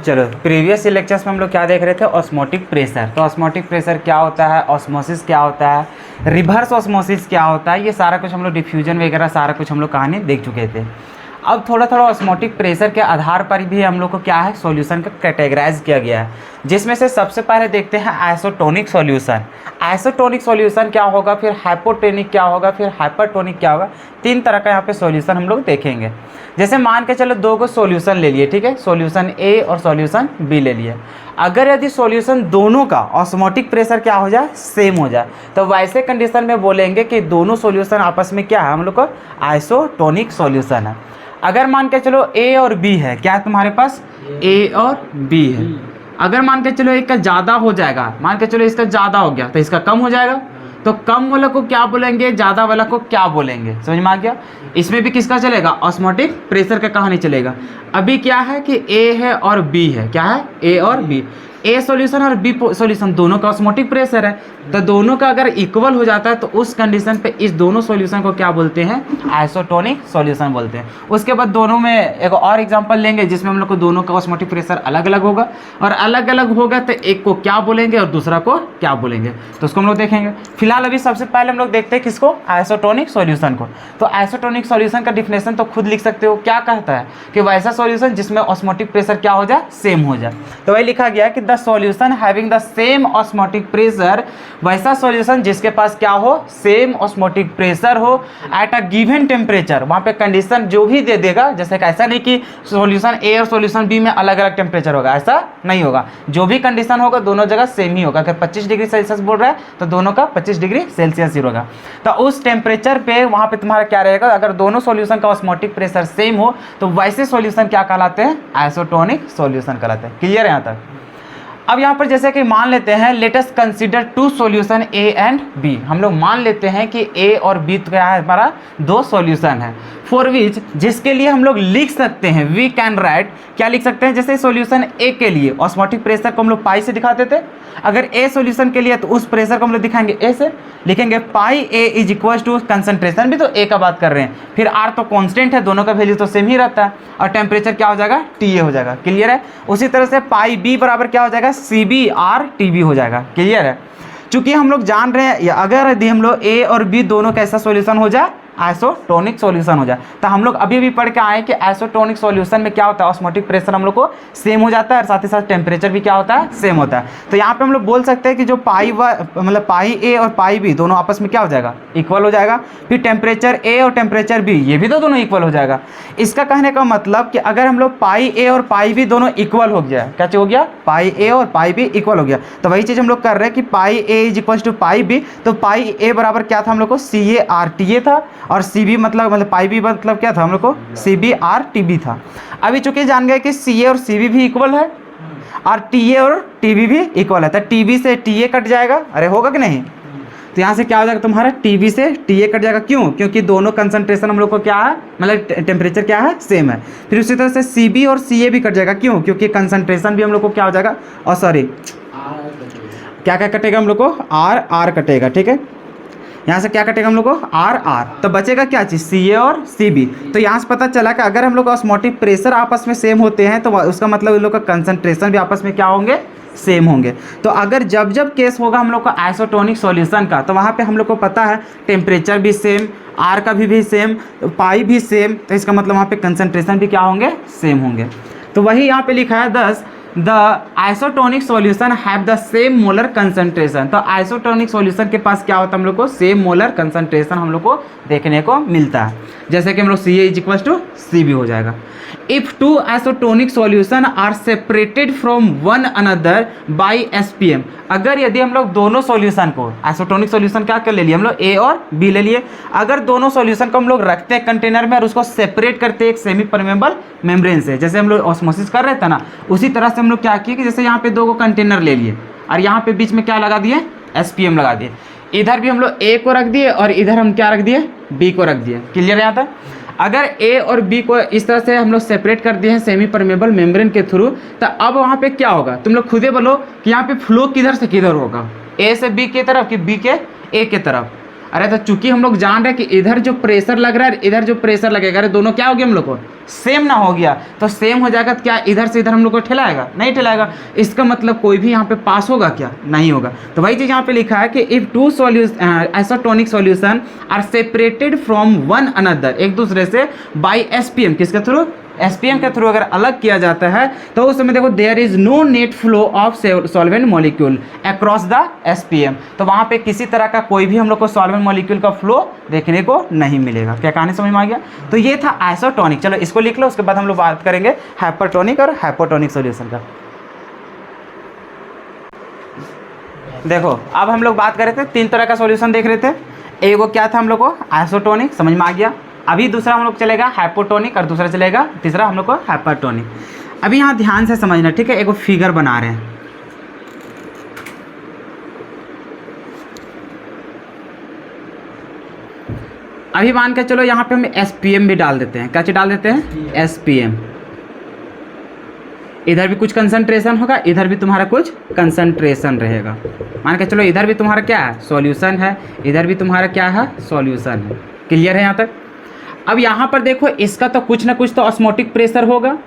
चलो previous lectures में हम लोग क्या देख रहे थे, ऑस्मोटिक प्रेशर। तो ऑस्मोटिक प्रेशर क्या होता है, ऑस्मोसिस क्या होता है, रिवर्स ऑस्मोसिस क्या होता है, ये सारा कुछ हम लोग डिफ्यूजन वगैरह सारा कुछ हम लोग कहानी देख चुके थे। अब थोड़ा थोड़ा ऑस्मोटिक प्रेशर के आधार पर भी हम लोग को क्या है, सॉल्यूशन का कैटेगराइज किया गया है, जिसमें से सबसे पहले देखते हैं आइसोटोनिक सॉल्यूशन। आइसोटोनिक सॉल्यूशन क्या होगा, फिर हाइपोटोनिक क्या होगा, फिर हाइपरटोनिक क्या होगा। तीन तरह का यहाँ पे सॉल्यूशन हम लोग देखेंगे। जैसे मान के चलो दो को सॉल्यूशन ले लिए, ठीक है, सॉल्यूशन ए और सॉल्यूशन बी ले लिए। अगर यदि सॉल्यूशन दोनों का ऑस्मोटिक प्रेशर क्या हो जाए, सेम हो जाए, तो वैसे कंडीशन में बोलेंगे कि दोनों सॉल्यूशन आपस में क्या है, हम लोग का आइसोटोनिक सॉल्यूशन है। अगर मान के चलो ए और बी है, क्या है तुम्हारे पास, ए और बी है। अगर मान के चलो एक का ज़्यादा हो जाएगा, मान के चलो इसका ज़्यादा हो गया तो इसका कम हो जाएगा, तो कम वाला को क्या बोलेंगे, ज़्यादा वाला को क्या बोलेंगे, समझ में आ गया। इसमें भी किसका चलेगा, ऑस्मोटिक प्रेशर का कहानी चलेगा। अभी क्या है कि ए है और बी है, क्या है, ए और बी। ए सॉल्यूशन और बी सॉल्यूशन दोनों का ऑस्मोटिक प्रेशर है, तो दोनों का अगर इक्वल हो जाता है तो उस कंडीशन पे इस दोनों सॉल्यूशन को क्या बोलते हैं, आइसोटोनिक सॉल्यूशन बोलते हैं। उसके बाद दोनों में एक और एग्जांपल लेंगे जिसमें हम लोग को दोनों का ऑस्मोटिक प्रेशर अलग अलग होगा, और अलग अलग होगा तो एक को क्या बोलेंगे और दूसरा को क्या बोलेंगे, तो उसको हम लोग देखेंगे। फिलहाल अभी सबसे पहले हम लोग देखते हैं किसको, आइसोटोनिक सॉल्यूशन को। तो आइसोटोनिक सॉल्यूशन का डिफिनेशन तो खुद लिख सकते हो, क्या कहता है कि वैसा सॉल्यूशन जिसमें ऑस्मोटिक प्रेशर क्या हो जाए, सेम हो जाए। तो वही लिखा गया कि the solution having the same osmotic pressure, वैसा सॉल्यूशन जिसके पास क्या हो, सेम ऑस्मोटिक प्रेशर हो एट अ गिवन टेम्परेचर। वहाँ पे कंडीशन जो भी दे देगा, जैसे कि ऐसा नहीं कि सॉल्यूशन ए और सॉल्यूशन बी में अलग अलग टेम्परेचर होगा, ऐसा नहीं होगा। जो भी कंडीशन होगा दोनों जगह सेम ही होगा। अगर 25 डिग्री सेल्सियस बोल रहा है तो दोनों का 25 डिग्री सेल्सियस ही होगा। तो उस टेम्परेचर पे वहाँ पे तुम्हारा क्या रहेगा, अगर दोनों सॉल्यूशन का ऑस्मोटिक प्रेशर सेम हो तो वैसे सॉल्यूशन क्या कहलाते हैं, आइसोटोनिक सॉल्यूशन कहलाते हैं। क्लियर है यहाँ तक। अब यहाँ पर जैसे कि मान लेते हैं, let us consider two solution A and B. हम लोग मान लेते हैं कि ए और बी तो क्या है, हमारा दो सॉल्यूशन है, फॉर विच, जिसके लिए हम लोग लिख सकते हैं, वी कैन राइट, क्या लिख सकते हैं, जैसे सॉल्यूशन ए के लिए ऑस्मोटिक प्रेशर को हम लोग पाई से दिखाते थे। अगर ए सॉल्यूशन के लिए तो उस प्रेशर को हम लोग दिखाएंगे ए से, लिखेंगे पाई A is equal to concentration, भी तो ए का बात कर रहे हैं, फिर आर तो कांस्टेंट है, दोनों का वैल्यू तो सेम ही रहता है, और टेम्परेचर क्या हो जाएगा, टी ए हो जाएगा। क्लियर है। उसी तरह से पाई बी बराबर क्या हो जाएगा, C B R T B हो जाएगा। क्लियर है। चूंकि हम लोग जान रहे हैं अगर यदि हम लोग ए और बी दोनों का ऐसा सॉल्यूशन हो जाए, आइसोटोनिक सॉल्यूशन हो जाए, तो हम लोग अभी पढ़ के आए कि आइसोटोनिक सॉल्यूशन में क्या होता है, ऑस्मोटिक प्रेशर हम लोग को सेम हो जाता है और साथ ही साथ टेम्परेचर भी क्या होता है, सेम होता है। तो यहाँ पे हम लोग बोल सकते हैं कि जो पाई मतलब पाई ए और पाई बी दोनों आपस में क्या हो जाएगा, इक्वल हो जाएगा। फिर टेम्परेचर ए और टेम्परेचर बी ये भी तो दोनों इक्वल हो जाएगा। इसका कहने का मतलब कि अगर हम लोग पाई ए और पाई बी दोनों इक्वल हो गया, क्या हो गया, पाई ए और पाई बी इक्वल हो गया, तो वही चीज़ हम लोग कर रहे हैं कि pi A is equal to pi B. तो पाई ए बराबर क्या था हम लोग को, सी ए आर टी ए था, और सी बी मतलब पाई बी मतलब क्या था हम लोग को, C B R T B था। अभी चूंकि जान गए कि सी ए और सी बी भी इक्वल है और टी ए और टी बी भी इक्वल है, तो टी बी से टी ए कट जाएगा, अरे होगा कि नहीं। तो यहाँ से क्या हो जाएगा तुम्हारा, टी बी से टी ए कट जाएगा, क्यों, क्योंकि दोनों कंसंट्रेशन हम लोग को क्या है, मतलब टेम्परेचर क्या है, सेम है। फिर उसी तरह से सी बी और सी ए भी कट जाएगा, क्यों, क्योंकि कंसंट्रेशन भी हम लोग को क्या हो जाएगा, और सॉरी क्या क्या कटेगा हम लोग को, आर आर कटेगा। ठीक है, यहाँ से क्या कटेगा हम लोग को, आर आर, तो बचेगा क्या चीज़, सी ए और सी बी। तो यहाँ से पता चला कि अगर हम लोग ऑस्मोटिक प्रेशर आपस में सेम होते हैं तो उसका मतलब इन लोग का कंसंट्रेशन भी आपस में क्या होंगे, सेम होंगे। तो अगर जब जब केस होगा हम लोग का आइसोटोनिक सॉल्यूशन का, तो वहाँ पे हम लोग को पता है टेम्परेचर भी सेम, आर का भी सेम, पाई भी सेम, तो इसका मतलब वहाँ पे कंसंट्रेशन भी क्या होंगे, सेम होंगे। तो वही यहाँ पे लिखा है 10 the isotonic solution have the same molar concentration. तो आइसोटोनिक सॉल्यूशन के पास क्या होता है, हम लोग को सेम मोलर कंसंट्रेशन हम लोग को देखने को मिलता है, जैसे कि हम लोग C A is equal to C B हो जाएगा। If two isotonic solution are separated from one another by SPM, अगर यदि हम लोग दोनों सॉल्यूशन को, आइसोटोनिक सॉल्यूशन क्या कर ले लिए हम लोग, ए और बी ले लिए, अगर दोनों सॉल्यूशन को हम लोग रखते हैं कंटेनर में और उसको सेपरेट करते हैं एक सेमी परमेबल मेम्ब्रेन से, जैसे हम लोग ऑस्मोसिस कर रहे थे ना, उसी तरह से हम लोग क्या किए कि जैसे यहाँ पे दो को कंटेनर ले लिए और यहाँ पे बीच में क्या लगा दिए, एसपीएम लगा दिए। इधर भी हम लोग ए को रख दिए और इधर हम क्या रख दिए, बी को रख दिए। क्लियर है यहाँ तक। अगर ए और बी को इस तरह से हम लोग सेपरेट कर दिए हैं सेमी परमेबल मेम्ब्रेन के थ्रू, तो अब वहाँ पे क्या होगा, तुम लोग खुदे बोलो कि यहाँ पे फ्लो किधर से किधर होगा, ए से बी की तरफ कि बी के ए के तरफ। अरे तो चूंकि हम लोग जान रहे हैं कि इधर जो प्रेशर लग रहा है इधर जो प्रेशर लगेगा, अरे दोनों क्या हो गया हम लोग को सेम ना हो गया, तो सेम हो जाएगा तो क्या इधर से इधर हम लोग को ठेलाएगा, नहीं ठेलाएगा। इसका मतलब कोई भी यहाँ पे पास होगा क्या, नहीं होगा। तो वही चीज़ यहाँ पे लिखा है कि if two isotonic solution are separated from one another, एक दूसरे से बाई एसपीएम, किसके थ्रू, एसपीएम के थ्रू अगर अलग किया जाता है तो उस समय देखो there is no net flow of solvent molecule across the SPM, तो वहाँ पे किसी तरह का कोई भी हम लोग को सॉल्वेंट मॉलिक्यूल का फ्लो देखने को नहीं मिलेगा। क्या कहानी समझ में आ गया। तो ये था आइसोटोनिक। चलो इसको लिख लो, उसके बाद हम लोग बात करेंगे हाइपरटोनिक और हाइपोटोनिक सॉल्यूशन का। देखो अब हम लोग बात कर रहे थे, तीन तरह का सॉल्यूशन देख रहे थे। एक वो क्या था हम लोग को आइसोटोनिक, समझ में आ गया। अभी दूसरा हम लोग चलेगा हाइपोटोनिक और दूसरा चलेगा तीसरा हम लोग को हाइपरटोनिक। अभी यहाँ ध्यान से समझना, ठीक है। एक वो फिगर बना रहे हैं, अभी मान के चलो यहाँ पे हम एसपीएम भी डाल देते हैं। क्या चीज डाल देते हैं, एसपीएम। इधर भी कुछ कंसंट्रेशन होगा, इधर भी तुम्हारा कुछ कंसंट्रेशन रहेगा। मान के चलो इधर भी तुम्हारा क्या है, सॉल्यूशन है, इधर भी तुम्हारा क्या है, सॉल्यूशन है। क्लियर है यहाँ तक। अब यहाँ पर देखो इसका तो कुछ ना कुछ तो ऑस्मोटिक प्रेशर होगा।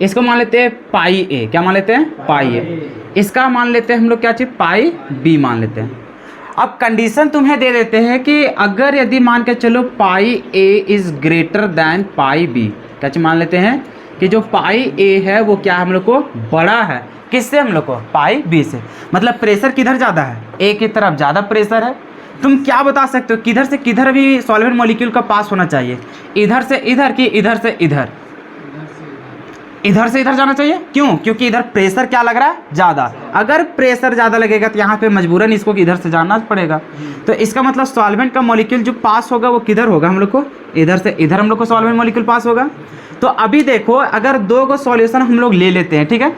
इसको मान लेते हैं पाई ए, क्या मान लेते हैं, पाई ए। इसका मान लेते हैं हम लोग क्या चीज़, पाई बी मान लेते हैं। अब कंडीशन तुम्हें दे देते हैं कि अगर यदि मान के चलो pi A is greater than pi B, क्या चीज़ मान लेते हैं कि जो पाई ए है वो क्या हम लोग को बड़ा है, किससे, हम लोग को पाई बी से। मतलब प्रेशर किधर ज़्यादा है, ए की तरफ ज़्यादा प्रेशर है। तुम क्या बता सकते हो किधर से किधर भी सॉल्वेंट मॉलिक्यूल का पास होना चाहिए, इधर से इधर कि इधर से इधर, इधर से इधर जाना चाहिए। क्यों, क्योंकि इधर प्रेशर क्या लग रहा है, ज़्यादा। अगर प्रेशर ज़्यादा लगेगा तो यहाँ पे मजबूरन इसको इधर से जाना पड़ेगा। तो इसका मतलब सॉल्वेंट का मॉलिक्यूल जो पास होगा वो किधर होगा, हम लोग को इधर से इधर हम लोग को सॉल्वेंट मॉलिक्यूल पास होगा। तो अभी देखो अगर दो को सॉल्यूशन हम लोग ले लेते हैं, ठीक है,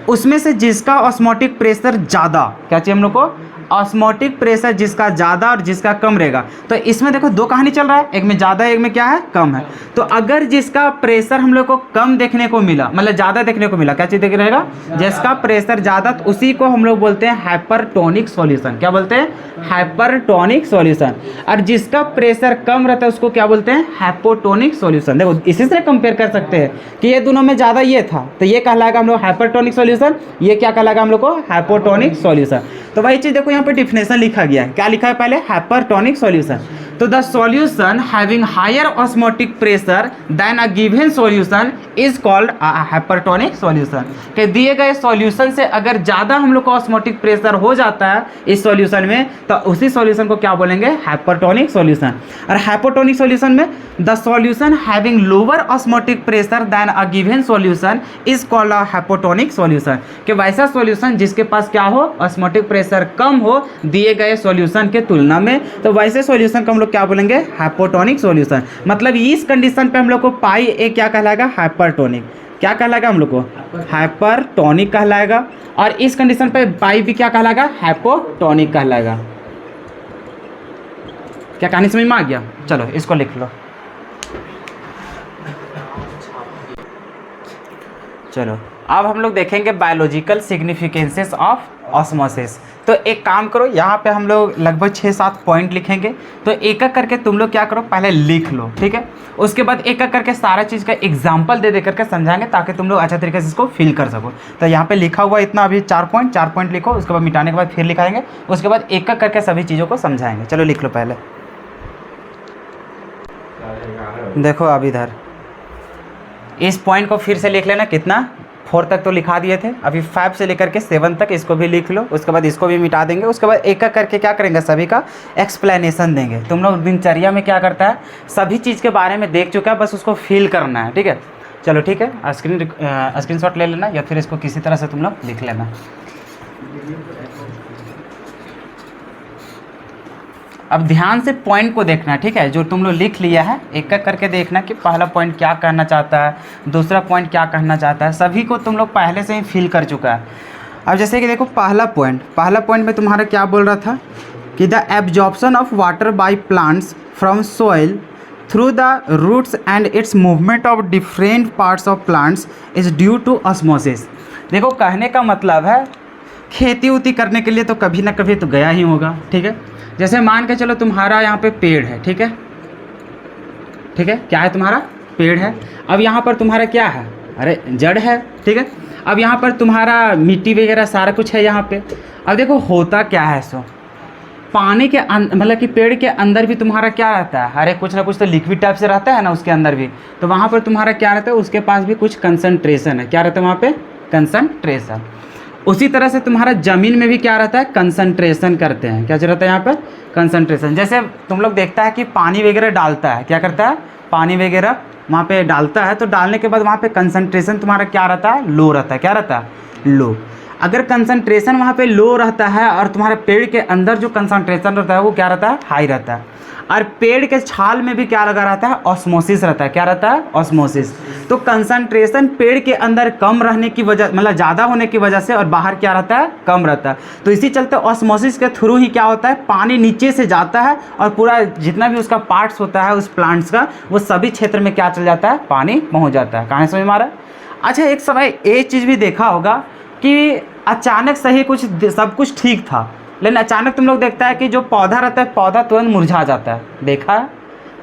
उसमें से जिसका ऑस्मोटिक प्रेशर ज़्यादा, क्या चाहिए हम लोग को, ऑस्मोटिक प्रेशर जिसका ज़्यादा और जिसका कम रहेगा। तो इसमें देखो दो कहानी चल रहा है, एक में ज़्यादा है एक में क्या है, कम है। तो अगर जिसका प्रेशर हम लोग को कम देखने को मिला, मतलब ज़्यादा देखने को मिला, क्या चीज़ देख रहेगा, जिसका प्रेशर ज़्यादा, तो उसी को हम लोग बोलते हैं हाइपरटोनिक सॉल्यूशन। क्या बोलते हैं, हाइपरटोनिक सॉल्यूशन। और जिसका प्रेशर कम रहता है उसको क्या बोलते हैं, हाइपोटोनिक सॉल्यूशन। देखो इसी से कंपेयर कर सकते हैं कि ये दोनों में ज़्यादा ये था तो ये कहलाएगा हम लोग हाइपरटोनिक सॉल्यूशन, ये क्या कहलाएगा हम लोग को, हाइपोटोनिक सॉल्यूशन। तो वही चीज़ देखो यहाँ पे डिफिनेशन लिखा गया है, क्या लिखा है पहले, हाइपरटोनिक सॉल्यूशन। तो the solution having higher osmotic pressure than a given solution is called hypertonic solution. के दिए गए सॉल्यूशन से अगर ज़्यादा हम लोग को ऑस्मोटिक प्रेशर हो जाता है इस सॉल्यूशन में तो उसी सॉल्यूशन को क्या बोलेंगे, हाइपरटोनिक सॉल्यूशन। और हाइपोटोनिक सॉल्यूशन में the solution having lower osmotic pressure than a given solution is called a hypotonic solution. कि वैसा सॉल्यूशन जिसके पास क्या हो, ऑस्मोटिक प्रेशर कम हो दिए गए सॉल्यूशन के तुलना में, तो वैसे सॉल्यूशन को हम लोग क्या बोलेंगे, हाइपोटोनिक सॉल्यूशन। मतलब इस कंडीशन पे हम लोग को पाई ए क्या कहलाएगा, हाइपरटोनिक। क्या कहलाएगा हम लोग को, हाइपरटोनिक कहलाएगा। और इस कंडीशन पे पाई बी क्या कहलाएगा, हाइपोटोनिक कहलाएगा। क्या कहानी समझ में आ गया। चलो इसको लिख लो। चलो अब हम लोग देखेंगे बायोलॉजिकल सिग्निफिकेंसेस ऑफ ऑस्मोसिस। तो एक काम करो, यहाँ पे हम लोग लगभग 6-7 पॉइंट लिखेंगे। तो एक एक करके तुम लोग क्या करो, पहले लिख लो, ठीक है। उसके बाद एक एक करके सारा चीज़ का एग्जाम्पल दे करके समझाएंगे ताकि तुम लोग अच्छा तरीके से इसको फील कर सको। तो यहाँ पे लिखा हुआ इतना अभी 4 पॉइंट लिखो, उसके बाद मिटाने के बाद फिर लिखाएंगे, उसके बाद एक एक करके सभी चीज़ों को समझाएंगे। चलो लिख लो पहले। देखो अब इधर इस पॉइंट को फिर से लिख लेना, कितना 4 तक तो लिखा दिए थे, अभी 5 से लेकर के 7 तक इसको भी लिख लो। उसके बाद इसको भी मिटा देंगे, उसके बाद एक एक करके क्या करेंगे, सभी का एक्सप्लेनेशन देंगे। तुम लोग दिनचर्या में क्या करता है, सभी चीज़ के बारे में देख चुका है, बस उसको फील करना है, ठीक है। चलो ठीक है, स्क्रीनशॉट ले लेना या फिर इसको किसी तरह से तुम लोग लिख लेना। अब ध्यान से पॉइंट को देखना, ठीक है। जो तुम लोग लिख लिया है एक एक करके देखना कि पहला पॉइंट क्या कहना चाहता है, दूसरा पॉइंट क्या कहना चाहता है। सभी को तुम लोग पहले से ही फील कर चुका है। अब जैसे कि देखो पहला पॉइंट में तुम्हारा क्या बोल रहा था कि the absorption of water by plants from soil through the roots and its movement of different parts of plants is due to osmosis. देखो कहने का मतलब है खेती उती करने के लिए तो कभी ना कभी तो गया ही होगा, ठीक है। जैसे मान के चलो तुम्हारा यहाँ पे पेड़ है, ठीक है, ठीक है, क्या है तुम्हारा पेड़ है। अब यहाँ पर तुम्हारा क्या है, अरे जड़ है, ठीक है। अब यहाँ पर तुम्हारा मिट्टी वगैरह सारा कुछ है यहाँ पे। अब देखो होता क्या है, सो पानी के मतलब कि पेड़ के अंदर भी तुम्हारा क्या रहता है, अरे कुछ ना कुछ तो लिक्विड टाइप से रहता है ना उसके अंदर भी, तो वहाँ पर तुम्हारा क्या रहता है, उसके पास भी कुछ कंसंट्रेशन है। क्या रहता है वहाँ पे, कंसंट्रेशन। उसी तरह से तुम्हारा ज़मीन में भी क्या रहता है, कंसंट्रेशन करते हैं। क्या रहता है यहाँ पर, कंसंट्रेशन। जैसे तुम लोग देखता है कि पानी वगैरह डालता है, क्या करता है, पानी वगैरह वहाँ पे डालता है, तो डालने के बाद वहाँ पे कंसंट्रेशन तुम्हारा क्या रहता है, लो रहता है। क्या रहता है, लो। अगर कंसंट्रेशन वहाँ पे लो रहता है और तुम्हारे पेड़ के अंदर जो कंसंट्रेशन रहता है वो क्या रहता है, हाई रहता है। और पेड़ के छाल में भी क्या लगा रहता है, ऑस्मोसिस रहता है। क्या रहता है, ऑस्मोसिस। तो कंसंट्रेशन पेड़ के अंदर कम रहने की वजह, मतलब ज़्यादा होने की वजह से, और बाहर क्या रहता है, कम रहता है। तो इसी चलते ऑस्मोसिस के थ्रू ही क्या होता है, पानी नीचे से जाता है और पूरा जितना भी उसका पार्ट्स होता है उस प्लांट्स का, वो सभी क्षेत्र में क्या चल जाता है, पानी पहुँच जाता है। कहाँ समझ में आ रहा है। अच्छा, एक समय एक चीज़ भी देखा होगा कि अचानक से ही कुछ सब कुछ ठीक था, लेकिन अचानक तुम लोग देखता है कि जो पौधा रहता है, पौधा तुरंत मुरझा जाता है। देखा है,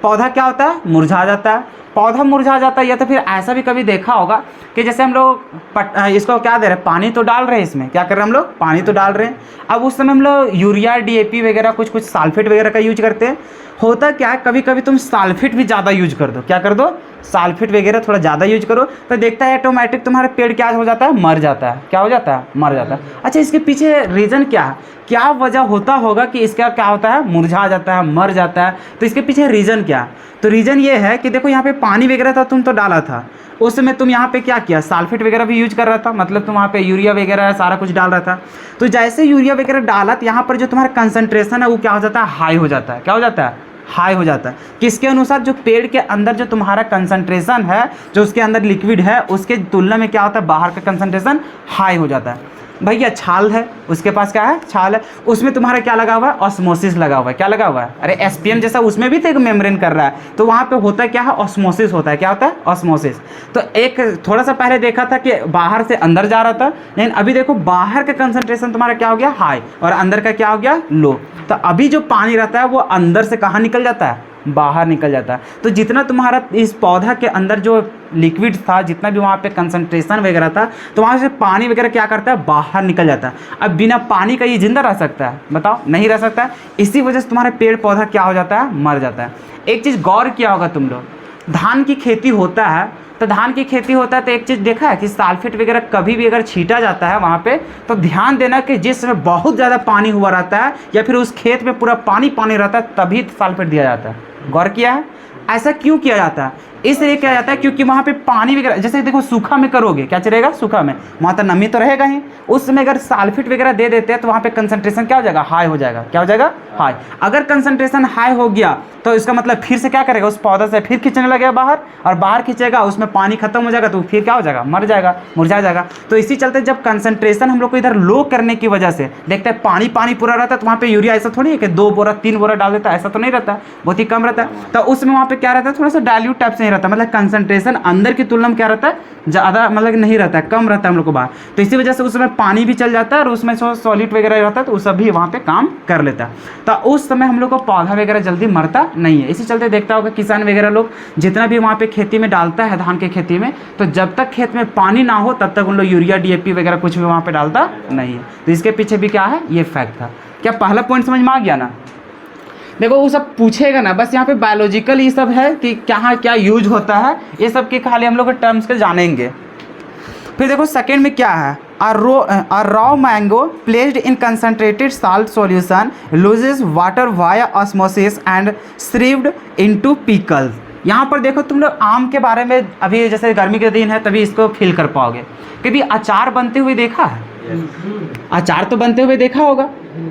पौधा क्या होता है, मुरझा जाता है। पौधा मुरझा जाता है, या तो फिर ऐसा भी कभी देखा होगा कि जैसे हम लोग इसको क्या दे रहे हैं, पानी तो डाल रहे हैं इसमें, क्या कर रहे हैं हम लोग, पानी तो डाल रहे हैं। अब उस समय हम लोग यूरिया, डीएपी वगैरह कुछ सल्फेट वगैरह का यूज करते हैं। होता क्या है, कभी कभी तुम सल्फेट भी ज़्यादा यूज कर दो, क्या कर दो, सल्फेट वगैरह थोड़ा ज़्यादा यूज करो, तो देखता है ऑटोमेटिक तुम्हारा पेड़ क्या हो जाता है, मर जाता है। क्या हो जाता है, मर जाता है। अच्छा, इसके पीछे रीज़न क्या है, क्या वजह होता होगा कि इसका क्या होता है, मुरझा जाता है, मर जाता है। तो इसके पीछे रीज़न क्या है, तो रीज़न ये है कि देखो यहाँ पे पानी वगैरह था, तुम तो डाला था, उस समय तुम यहाँ पे क्या किया, सल्फेट वगैरह भी यूज कर रहा था, मतलब तुम वहाँ पे यूरिया वगैरह सारा कुछ डाल रहा था। तो जैसे यूरिया वगैरह डाला, तो यहाँ पर जो तुम्हारा कंसंट्रेशन है वो क्या हो जाता है, हाई हो जाता है। क्या हो जाता है, हाई हो जाता है। किसके अनुसार, जो पेड़ के अंदर जो तुम्हारा कंसंट्रेशन है, जो उसके अंदर लिक्विड है, उसके तुलना में क्या होता है, बाहर का कंसंट्रेशन हाई हो जाता है। भैया छाल है, उसके पास क्या है, छाल है, उसमें तुम्हारा क्या लगा हुआ है, ऑस्मोसिस लगा हुआ है। क्या लगा हुआ है, अरे एसपीएम जैसा उसमें भी तो एक मेम्ब्रेन कर रहा है, तो वहाँ पे होता है क्या है, ऑस्मोसिस होता है। क्या होता है, ऑस्मोसिस। तो एक थोड़ा सा पहले देखा था कि बाहर से अंदर जा रहा था, लेकिन अभी देखो बाहर का कंसंट्रेशन तुम्हारा क्या हो गया, हाई, और अंदर का क्या हो गया, लो। तो अभी जो पानी रहता है वो अंदर से कहाँ निकल जाता है, बाहर निकल जाता है। तो जितना तुम्हारा इस पौधा के अंदर जो लिक्विड था, जितना भी वहाँ पे कंसंट्रेशन वगैरह था, तो वहाँ से पानी वगैरह क्या करता है, बाहर निकल जाता है। अब बिना पानी का ये जिंदा रह सकता है, बताओ, नहीं रह सकता है। इसी वजह से तुम्हारा पेड़ पौधा क्या हो जाता है, मर जाता है। एक चीज़ गौर किया होगा तुम लोग, धान की खेती होता है, तो धान की खेती होता है तो एक चीज़ देखा है कि सल्फेट वगैरह कभी भी अगर छीटा जाता है वहाँ पे, तो ध्यान देना कि जिस समय बहुत ज़्यादा पानी हुआ रहता है या फिर उस खेत में पूरा पानी पानी रहता है, तभी सल्फेट दिया जाता है। गौर किया है, ऐसा क्यों किया जाता है, इसलिए किया जाता है क्योंकि वहाँ पे पानी वगैरह, जैसे देखो सूखा में करोगे क्या चलेगा, सूखा में वहाँ तो नमी तो रहेगा ही, उस समय अगर सल्फेट वगैरह दे देते हैं तो वहाँ पे कंसंट्रेशन क्या हो जाएगा, हाई हो जाएगा। क्या हो जाएगा, हाई। अगर कंसंट्रेशन हाई हो गया तो इसका मतलब फिर से क्या करेगा, उस पौधा से फिर खींचने लगेगा बाहर, और बाहर खींचेगा, उसमें पानी खत्म हो जाएगा, तो फिर क्या हो जाएगा, मर जाएगा, मुरझा जाएगा। तो इसी चलते जब कंसंट्रेशन हम लोग को इधर लो करने की वजह से देखते हैं पानी पानी पूरा रहता है, तो वहाँ पे यूरिया ऐसा थोड़ी है कि 2 बोरा 3 बोरा डाल देता है, ऐसा तो नहीं रहता, बहुत ही कम रहता है। तो उसमें वहाँ पे क्या रहता है, थोड़ा सा डाइल्यूट टाइप से नहीं रहता, मतलब कंसंट्रेशन अंदर की तुलना में क्या रहता है, ज़्यादा मतलब नहीं रहता है, कम रहता है हम लोग को बाहर। तो इसी वजह से उसमें पानी भी चल जाता है और उसमें सॉलिड वगैरह रहता है, तो वो सब भी वहाँ पे काम कर लेता है। तो उस समय हम लोग को पौधा वगैरह जल्दी मरता नहीं है। इसी चलते देखता होगा किसान वगैरह लोग जितना भी वहाँ पे खेती में डालता है, धान के खेती में, तो जब तक खेत में पानी ना हो तब तक उन लोग यूरिया डीएपी वगैरह कुछ भी वहाँ पे डालता नहीं है। तो इसके पीछे भी क्या है, ये फैक्ट था। क्या पहला पॉइंट समझ में आ गया ना। देखो वो सब पूछेगा ना, बस यहाँ पे बायोलॉजिकल ये सब है कि कहाँ क्या यूज होता है, ये सब के खाली हम लोग टर्म्स के जानेंगे। फिर देखो सेकेंड में क्या है, a raw mango placed in concentrated salt solution loses water via osmosis and sieved into pickles। यहाँ पर देखो तुम लोग आम के बारे में, अभी जैसे गर्मी के दिन है तभी इसको फील कर पाओगे। कभी अचार बनते हुए देखा है, अचार तो बनते हुए देखा होगा।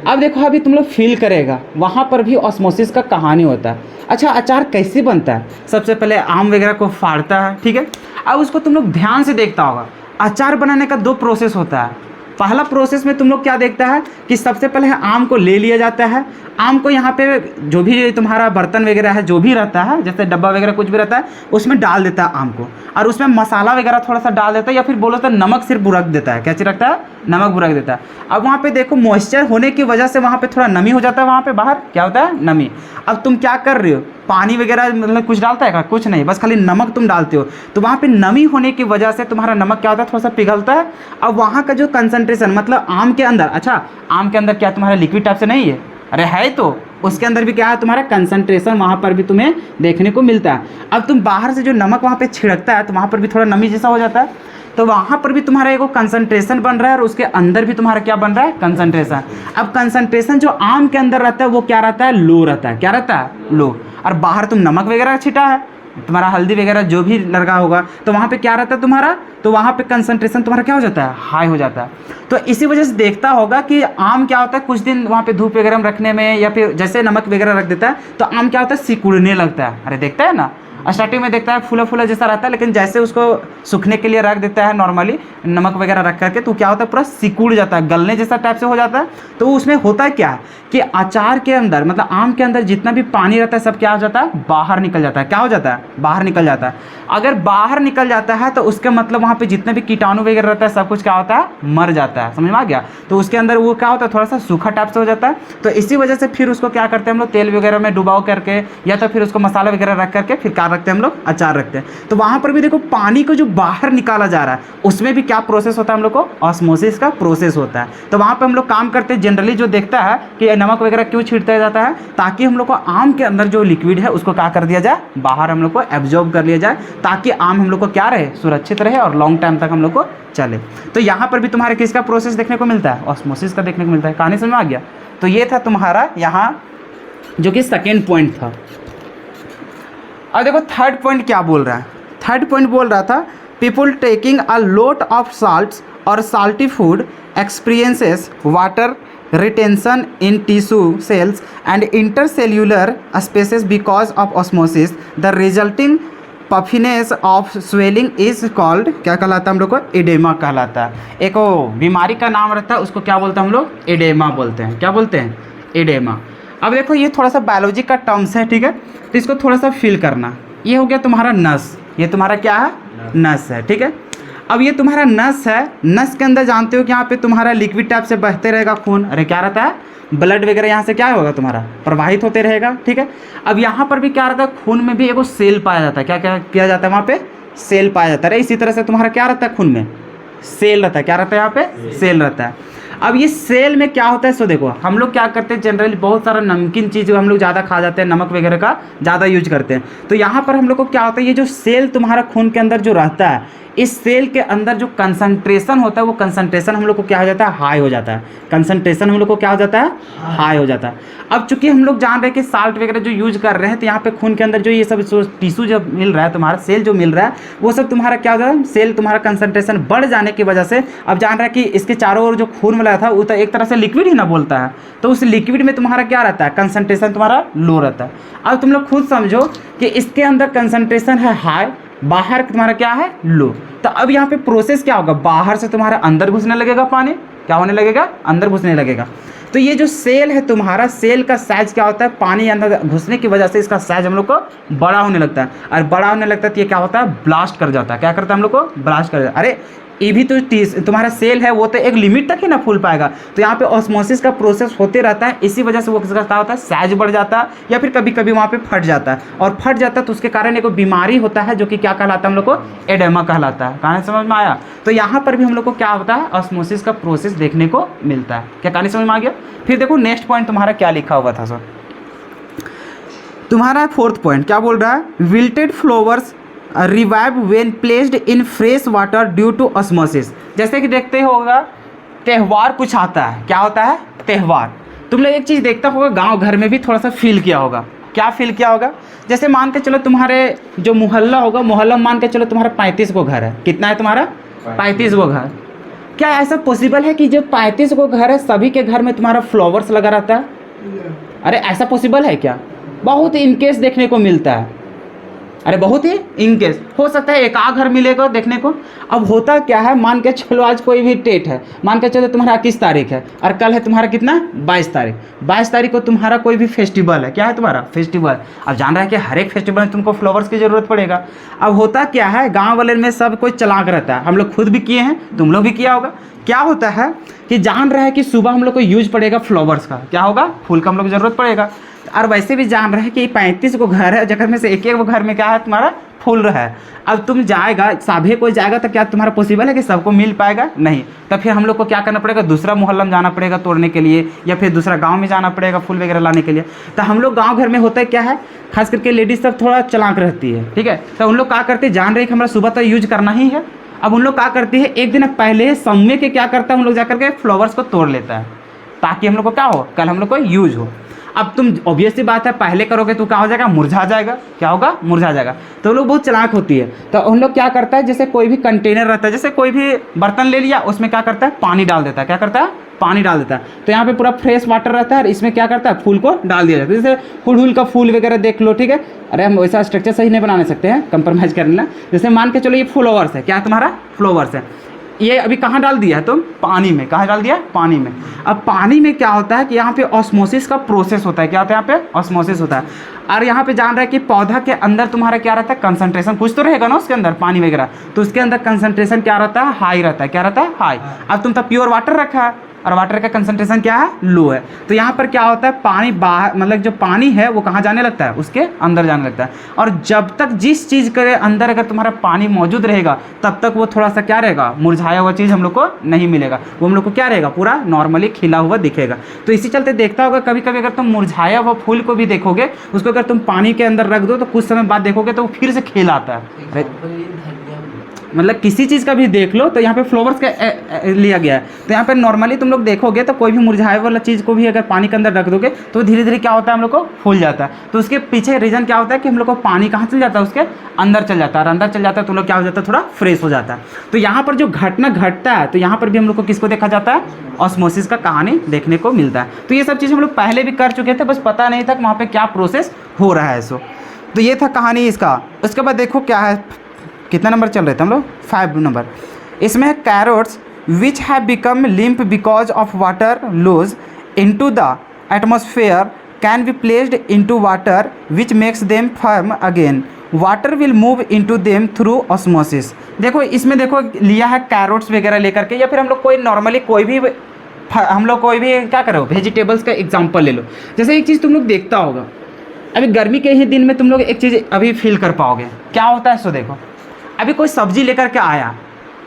अब देखो अभी तुम लोग फील करेगा, वहाँ पर भी ऑस्मोसिस का कहानी होता है। अच्छा, अचार कैसे बनता है, सबसे पहले आम वगैरह को फाड़ता है, ठीक है। अब उसको तुम लोग ध्यान से देखता होगा, अचार बनाने का 2 प्रोसेस होता है। पहला प्रोसेस में तुम लोग क्या देखता है कि सबसे पहले आम को ले लिया जाता है। आम को यहाँ पे जो भी तुम्हारा बर्तन वगैरह है, जो भी रहता है, जैसे डब्बा वगैरह कुछ भी रहता है, उसमें डाल देता है आम को, और उसमें मसाला वगैरह थोड़ा सा डाल देता है, या फिर बोलो तो नमक सिर्फ बुरक देता है। क्या चीज़ रखता है? नमक बुरक देता है। अब वहाँ पे देखो मॉइस्चर होने की वजह से वहाँ पे थोड़ा नमी हो जाता है, वहाँ पे बाहर क्या होता है? नमी। अब तुम क्या कर रहे हो? पानी वगैरह मतलब कुछ डालता है क्या? कुछ नहीं, बस खाली नमक तुम डालते हो। तो वहाँ पे नमी होने की वजह से तुम्हारा नमक क्या होता है? थोड़ा सा पिघलता है। अब वहाँ का जो कंसंट्रेशन, मतलब आम के अंदर, अच्छा आम के अंदर क्या तुम्हारा लिक्विड टाइप से नहीं है? अरे है, तो उसके अंदर भी क्या है तुम्हारा कंसंट्रेशन, वहाँ पर भी तुम्हें देखने को मिलता है। अब तुम बाहर से जो नमक वहाँ पे छिड़कता है तो वहाँ पर भी थोड़ा नमी जैसा हो जाता है, तो वहाँ पर भी तुम्हारा एक कंसंट्रेशन बन रहा है, और उसके अंदर भी तुम्हारा क्या बन रहा है? कंसंट्रेशन। अब कंसंट्रेशन जो आम के अंदर रहता है वो क्या रहता है? लो रहता है। क्या रहता है? लो। और बाहर तुम नमक वगैरह छिटा है, तुम्हारा हल्दी वगैरह जो भी लगा होगा, तो वहाँ पे क्या रहता है तुम्हारा? तो वहाँ पे कंसंट्रेशन तुम्हारा क्या हो जाता है? हाई हो जाता है। तो इसी वजह से देखता होगा कि आम क्या होता है, कुछ दिन वहाँ पे धूप वगैरह में रखने में, या फिर जैसे नमक वगैरह रख देता है तो आम क्या होता है? सिकुड़ने लगता है। अरे देखता है ना, स्टार्टिंग में देखता है फूला फूला जैसा रहता है, लेकिन जैसे उसको सूखने के लिए रख देता है नॉर्मली नमक वगैरह रख करके, तो क्या होता है? पूरा सिकुड़ जाता है, गलने जैसा टाइप से हो जाता है। तो उसमें होता है क्या कि अचार के अंदर, मतलब आम के अंदर जितना भी पानी रहता है सब क्या हो जाता है? बाहर निकल जाता है। क्या हो जाता है? बाहर निकल जाता है। अगर बाहर निकल जाता है तो उसका मतलब वहाँ पे जितने भी कीटाणु वगैरह रहता है सब कुछ क्या होता है? मर जाता है। समझ में आ गया? तो उसके अंदर वो क्या होता है? थोड़ा सा सूखा टाइप से हो जाता है। तो इसी वजह से फिर उसको क्या करते हैं हम लोग? तेल वगैरह में डुबाओ करके, या तो फिर उसको मसाला वगैरह रख करके फिर क्या रखते हैं हम लोग? अचार रखते हैं। तो वहाँ पर भी देखो पानी को जो बाहर निकाला जा रहा है उसमें भी क्या प्रोसेस होता है हम लोग को? ऑस्मोसिस का प्रोसेस होता है। तो वहाँ पर हम लोग काम करते हैं, जनरली जो देखता है कि नमक वगैरह क्यों छिड़ता जाता है, ताकि हम लोग को आम के अंदर जो लिक्विड है उसको क्या कर दिया जाए? बाहर हम लोग को एब्जॉर्ब कर लिया जाए, ताकि आम हम लोग को क्या रहे? सुरक्षित रहे और लॉन्ग टाइम तक हम लोग को चले। तो यहाँ पर भी तुम्हारे किसका प्रोसेस देखने को मिलता है? ऑस्मोसिस का देखने को मिलता है। कहानी समझ में आ गया? तो ये था तुम्हारा यहाँ जो कि सेकेंड पॉइंट था। अब देखो थर्ड पॉइंट क्या बोल रहा है। थर्ड पॉइंट बोल रहा था people taking a lot of salts और salty food experiences water retention in tissue cells and intercellular spaces because of osmosis. The resulting puffiness of swelling is called, क्या कहलाता है हम लोग को? एडेमा कहलाता है। एक वो बीमारी का नाम रहता है, उसको क्या बोलते हैं हम लोग? एडेमा बोलते हैं। क्या बोलते हैं? एडेमा। अब देखो ये थोड़ा सा बायोलॉजी का टर्म्स है, ठीक है, तो इसको थोड़ा सा फील करना। ये हो गया तुम्हारा नस, ये तुम्हारा क्या है? नस है, ठीक है। अब ये तुम्हारा नस है, नस के अंदर जानते हो कि यहाँ पे तुम्हारा लिक्विड टाइप से बहते रहेगा खून। अरे क्या रहता है? ब्लड वगैरह यहाँ से क्या होगा तुम्हारा? प्रवाहित होते रहेगा, ठीक है। अब यहाँ पर भी क्या रहता है? खून में भी एक सेल पाया जाता है। क्या क्या किया जाता है वहाँ पे? सेल पाया जाता है। इसी तरह से तुम्हारा क्या रहता है? खून में सेल रहता है। क्या रहता है? यहाँ पे सेल रहता है। अब ये सेल में क्या होता है? सो देखो हम लोग क्या करते हैं, जनरली बहुत सारा नमकीन चीज़ हम लोग ज़्यादा खा जाते हैं, नमक वगैरह का ज़्यादा यूज करते हैं। तो यहाँ पर हम लोग को क्या होता है, ये जो सेल तुम्हारा खून के अंदर जो रहता है, इस सेल के अंदर जो कंसंट्रेशन होता है वो कंसंट्रेशन हम लोग को क्या हो जाता है? हाई हो जाता है। कंसंट्रेशन हम लोग को क्या हो जाता है? हाई हो जाता है। अब चूंकि हम लोग जान रहे हैं कि साल्ट वगैरह जो यूज कर रहे हैं, तो यहाँ पे खून के अंदर जो ये सब टिश्यू जो मिल रहा है, तुम्हारा सेल जो मिल रहा है, वो सब तुम्हारा क्या हो जाता है? सेल तुम्हारा कंसंट्रेशन बढ़ जाने की वजह से अब जान रहा है कि इसके चारों ओर जो खून मिला था वो तो एक तरह से लिक्विड ही ना बोलता है, तो उस लिक्विड में तुम्हारा क्या रहता है? कंसंट्रेशन तुम्हारा लो रहता है। अब तुम लोग खुद समझो कि इसके अंदर कंसंट्रेशन है हाई, बाहर तुम्हारा क्या है? लो। तो अब यहाँ पे प्रोसेस क्या होगा? बाहर से तुम्हारा अंदर घुसने लगेगा पानी, क्या होने लगेगा? अंदर घुसने लगेगा। तो ये जो सेल है तुम्हारा, सेल का साइज क्या होता है? पानी अंदर घुसने की वजह से इसका साइज हम लोग को बड़ा होने लगता है, और बड़ा होने लगता है तो ये क्या होता है? ब्लास्ट कर जाता है। क्या करता है हम लोग को? ब्लास्ट कर जाता है। अरे ये भी तो तुम्हारा सेल है, वो तो एक लिमिट तक ही ना फूल पाएगा। तो यहाँ पे ऑस्मोसिस का प्रोसेस होते रहता है, इसी वजह से वो किसका क्या होता है? साइज बढ़ जाता है, या फिर कभी कभी वहाँ पे फट जाता है, और फट जाता है तो उसके कारण एक बीमारी होता है जो कि क्या कहलाता है हम लोग को? एडेमा कहलाता है। कहानी समझ में आया? तो यहाँ पर भी हम लोग को क्या होता है? ऑस्मोसिस का प्रोसेस देखने को मिलता है। क्या कहानी समझ में आ गया? फिर देखो नेक्स्ट पॉइंट तुम्हारा क्या लिखा हुआ था सर, तुम्हारा फोर्थ पॉइंट क्या बोल रहा है? Wilted flowers revive when placed in fresh water due to osmosis. जैसे कि देखते होगा त्यौहार कुछ आता है, क्या होता है? त्यौहार। तुम लोग एक चीज़ देखता होगा, गांव घर में भी थोड़ा सा फील किया होगा। क्या फील किया होगा? जैसे मान के चलो तुम्हारे जो मोहल्ला होगा, मोहल्ला मान के चलो तुम्हारा 35 गो घर है। कितना है तुम्हारा? 35 गो घर। क्या ऐसा पॉसिबल है कि जो 35 गो घर है सभी के घर में तुम्हारा फ्लावर्स लगा रहता है? अरे ऐसा पॉसिबल है क्या? बहुत इनकेस देखने को मिलता है। अरे बहुत ही इन केस हो सकता है एक आध घर मिलेगा देखने को। अब होता क्या है, मान के चलो आज कोई भी डेट है, मान के चलो तुम्हारा 21 तारीख है और कल है तुम्हारा कितना 22 तारीख। 22 तारीख को तुम्हारा कोई भी फेस्टिवल है, क्या है तुम्हारा फेस्टिवल। अब जान रहा है कि हर एक फेस्टिवल में तुमको फ्लावर्स की ज़रूरत पड़ेगा। अब होता क्या है, गाँव वाले में सब कोई चलाक रहता है, हम लोग खुद भी किए हैं, तुम लोग भी किया होगा। क्या होता है कि जान रहा है कि सुबह हम लोग को यूज पड़ेगा फ्लावर्स का, क्या होगा, फूल का हम लोग को ज़रूरत पड़ेगा। और वैसे भी जान रहे हैं कि 35 को घर है, जगह में से एक एक वो घर में क्या है तुम्हारा फूल है। अब तुम जाएगा सभी कोई जाएगा तो क्या तुम्हारा पॉसिबल है कि सबको मिल पाएगा, नहीं। तो फिर हम लोग को क्या करना पड़ेगा, दूसरा मोहल्ला में जाना पड़ेगा तोड़ने के लिए, या फिर दूसरा गांव में जाना पड़ेगा फूल वगैरह लाने के लिए। तो हम लोग गांव घर में होता है क्या है, खास करके लेडीज सब थोड़ा चालाक रहती है, ठीक है। तो उन लोग क्या करते हैं, जान रहे कि हमारा सुबह तो यूज करना ही है। अब उन लोग क्या करती है, एक दिन पहले समय के क्या करता है, उन लोग जाकर के फ्लावर्स को तोड़ लेता है ताकि हम लोग को क्या हो, कल हम लोग को यूज हो। अब तुम ऑब्वियस सी बात है, पहले करोगे तो क्या हो जाएगा, मुरझा जाएगा, क्या होगा, मुरझा जाएगा। तो लोग बहुत चालाक होती है। तो उन लोग क्या करता है, जैसे कोई भी कंटेनर रहता है, जैसे कोई भी बर्तन ले लिया, उसमें क्या करता है, पानी डाल देता है, क्या करता है, पानी डाल देता है। तो यहाँ पे पूरा फ्रेश वाटर रहता है और इसमें क्या करता है, फूल को डाल दिया जाता है। जैसे फूल का फूल वगैरह देख लो, ठीक है। अरे हम वैसा स्ट्रक्चर सही नहीं बना सकते हैं, कंप्रोमाइज़ कर लेना। जैसे मान के चलो ये फ्लावर्स है, क्या है तुम्हारा, फ्लावर्स है। ये अभी कहाँ डाल दिया है तुम, पानी में, कहाँ डाल दिया, पानी में। अब पानी में क्या होता है कि यहाँ पे ऑस्मोसिस का प्रोसेस होता है, क्या होता है यहाँ पे, ऑस्मोसिस होता है। और यहाँ पे जान रहा है कि पौधा के अंदर तुम्हारा क्या रहता है, कंसंट्रेशन कुछ तो रहेगा ना उसके अंदर, पानी वगैरह, तो उसके अंदर कंसंट्रेशन क्या रहता है, हाई रहता है, क्या रहता है, हाई। अब तुम तो प्योर वाटर रखा है और वाटर का कंसंट्रेशन क्या है, लो है। तो यहाँ पर क्या होता है, पानी बाहर, मतलब जो पानी है वो कहाँ जाने लगता है, उसके अंदर जाने लगता है। और जब तक जिस चीज़ के अंदर अगर तुम्हारा पानी मौजूद रहेगा तब तक वो थोड़ा सा क्या रहेगा, मुरझाया हुआ चीज़ हम लोग को नहीं मिलेगा, वो हम लोग को क्या रहेगा, पूरा नॉर्मली खिला हुआ दिखेगा। तो इसी चलते देखता होगा कभी कभी अगर तुम मुरझाया हुआ फूल को भी देखोगे, उसको अगर तुम पानी के अंदर रख दो तो कुछ समय बाद देखोगे तो वो फिर से खिल आता है। मतलब किसी चीज़ का भी देख लो तो यहाँ पे फ्लावर्स का लिया गया है। तो यहाँ पे नॉर्मली तुम लोग देखोगे तो कोई भी मुरझाए वाला चीज़ को भी अगर पानी के अंदर रख दोगे तो धीरे धीरे क्या होता है, हम लोग को फूल जाता है। तो उसके पीछे रीज़न क्या होता है कि हम लोग को पानी कहाँ चल जाता है, उसके अंदर चल जाता है, और अंदर चल जाता है तो लोग क्या हो जाता है, थोड़ा फ्रेश हो जाता है। तो यहाँ पर जो घटना घटता है तो यहाँ पर भी हम लोग को किसको देखा जाता है, ऑस्मोसिस का कहानी देखने को मिलता है। तो ये सब चीज़ हम लोग पहले भी कर चुके थे, बस पता नहीं था कि वहाँ पर क्या प्रोसेस हो रहा है। सो तो ये था कहानी इसका। उसके बाद देखो क्या है, कितना नंबर चल रहे थे हम लोग, 5 नंबर। इसमें है carrots which have become limp because of water loss into the atmosphere can be placed into water which makes them firm again, water will move into them through osmosis. देखो इसमें देखो लिया है कैरोट्स वगैरह लेकर के, या फिर हम लोग कोई नॉर्मली कोई भी हम लोग कोई भी क्या करो, वेजिटेबल्स का एग्जाम्पल ले लो। जैसे एक चीज़ तुम लोग देखता होगा, अभी गर्मी के ही दिन में तुम लोग एक चीज़ अभी फील कर पाओगे, क्या होता है। सो देखो अभी कोई सब्जी लेकर के आया,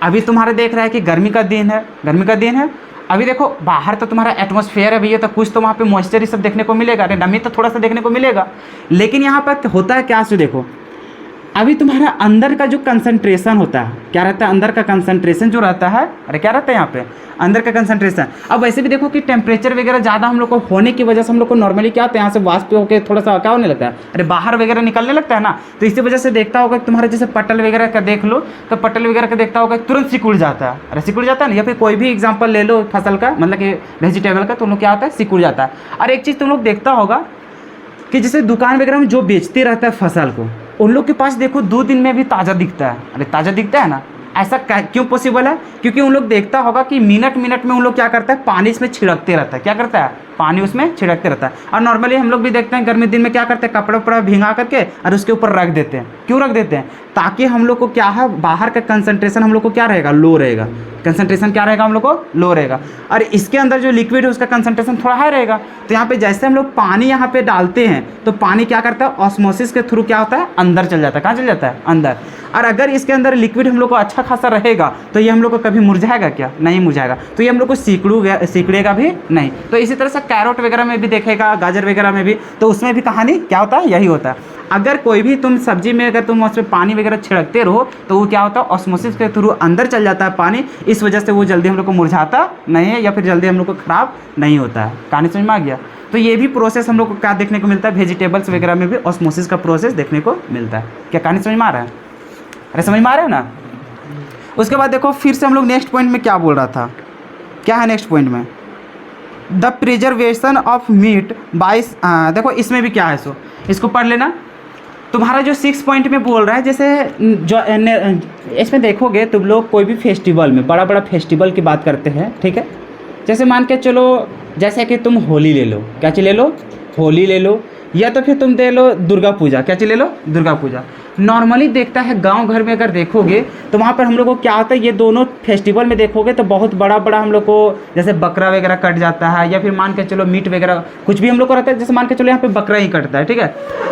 अभी तुम्हारे देख रहा है कि गर्मी का दिन है, गर्मी का दिन है। अभी देखो बाहर तो तुम्हारा एटमॉस्फेयर है भैया, तो कुछ तो वहाँ पे मॉइस्चर ही सब देखने को मिलेगा, अरे नमी तो थोड़ा सा देखने को मिलेगा। लेकिन यहाँ पर होता है क्या, सो देखो अभी तुम्हारा अंदर का जो कंसंट्रेशन होता है, क्या रहता है, अंदर का कंसंट्रेशन जो रहता है, अरे क्या रहता है यहाँ पे, अंदर का कंसंट्रेशन। अब वैसे भी देखो कि टेम्परेचर वगैरह ज़्यादा हम लोग को होने की वजह से हम लोग को नॉर्मली क्या होता है, यहाँ से वाष्प होकर थोड़ा सा क्या होने लगता है, अरे बाहर वगैरह निकलने लगता है ना। तो इसी वजह से देखता होगा तुम्हारे जैसे पटल वगैरह का देख लो, तो पटल वगैरह का देखता होगा तुरंत सिकुड़ जाता है, अरे सिकुड़ जाता है ना। या फिर कोई भी एग्जाम्पल ले लो फसल का, मतलब कि वेजिटेबल का, तो उन लोग क्या होता है, सिकुड़ जाता है। और एक चीज़ तुम लोग देखता होगा कि जैसे दुकान वगैरह में जो बेचते रहता है फसल को, उन लोग के पास देखो 2 दिन में भी ताज़ा दिखता है, अरे ताज़ा दिखता है ना। ऐसा क्यों पॉसिबल है, क्योंकि उन लोग देखता होगा कि मिनट मिनट में उन लोग क्या करता है, पानी इसमें छिड़कते रहता है, क्या करता है, पानी उसमें छिड़कते रहता है। और नॉर्मली हम लोग भी देखते हैं गर्मी दिन में क्या करते हैं, कपड़ा वपड़ा भिंगा करके और उसके ऊपर रख देते हैं। क्यों रख देते हैं, ताकि हम लोग को क्या है, बाहर का कंसंट्रेशन हम लोग को क्या रहेगा, लो रहेगा, कंसंट्रेशन क्या रहेगा, हम लोग को लो रहेगा। और इसके अंदर जो लिक्विड है उसका कंसंट्रेशन थोड़ा हाई रहेगा। तो यहाँ पे जैसे हम लोग पानी यहाँ पे डालते हैं तो पानी क्या करता है, ऑस्मोसिस के थ्रू क्या होता है, अंदर चल जाता है, कहाँ चल जाता है, अंदर। और अगर इसके अंदर लिक्विड हम लोग को अच्छा खासा रहेगा तो ये हम लोग को कभी मुरझाएगा क्या, नहीं मुरझाएगा। तो ये हम लोग को सिकुड़ेगा भी नहीं। तो इसी तरह से कैरोट वगैरह में भी देखेगा, गाजर वगैरह में भी, तो उसमें भी कहानी क्या होता है, यही होता है। अगर कोई भी तुम सब्जी में अगर तुम उसमें पानी वगैरह छिड़कते रहो तो वो क्या होता है, ऑस्मोसिस के थ्रू अंदर चल जाता है पानी, इस वजह से वो जल्दी हम लोग को मुरझाता नहीं है या फिर जल्दी हम लोग को ख़राब नहीं होता है। कहानी समझ में आ गया। तो ये भी प्रोसेस हम लोग को क्या देखने को मिलता है, वेजिटेबल्स वगैरह में भी ऑस्मोसिस का प्रोसेस देखने को मिलता है। क्या कहानी समझ में आ रहा है, अरे समझ में आ रहा है ना। उसके बाद देखो फिर से हम लोग नेक्स्ट पॉइंट में क्या बोल रहा था, क्या है नेक्स्ट पॉइंट में, the preservation of meat by, देखो इसमें भी क्या है, सो इसको पढ़ लेना। तुम्हारा जो 6 पॉइंट में बोल रहा है, जैसे जो इसमें देखोगे तुम लोग कोई भी फेस्टिवल में, बड़ा बड़ा फेस्टिवल की बात करते हैं, ठीक है। जैसे मान के चलो, जैसे कि तुम होली ले लो, क्या चीज़ ले लो, होली ले लो, या तो फिर तुम दे लो दुर्गा पूजा, क्या चीज़ ले लो, दुर्गा पूजा। नॉर्मली देखता है गांव घर में अगर देखोगे तो वहाँ पर हम लोग को क्या होता है, ये दोनों फेस्टिवल में देखोगे तो बहुत बड़ा बड़ा हम लोग को जैसे बकरा वगैरह कट जाता है, या फिर मान के चलो मीट वगैरह कुछ भी हम लोग को रहता है, जैसे मान के चलो यहाँ पे बकरा ही कटता है, ठीक है।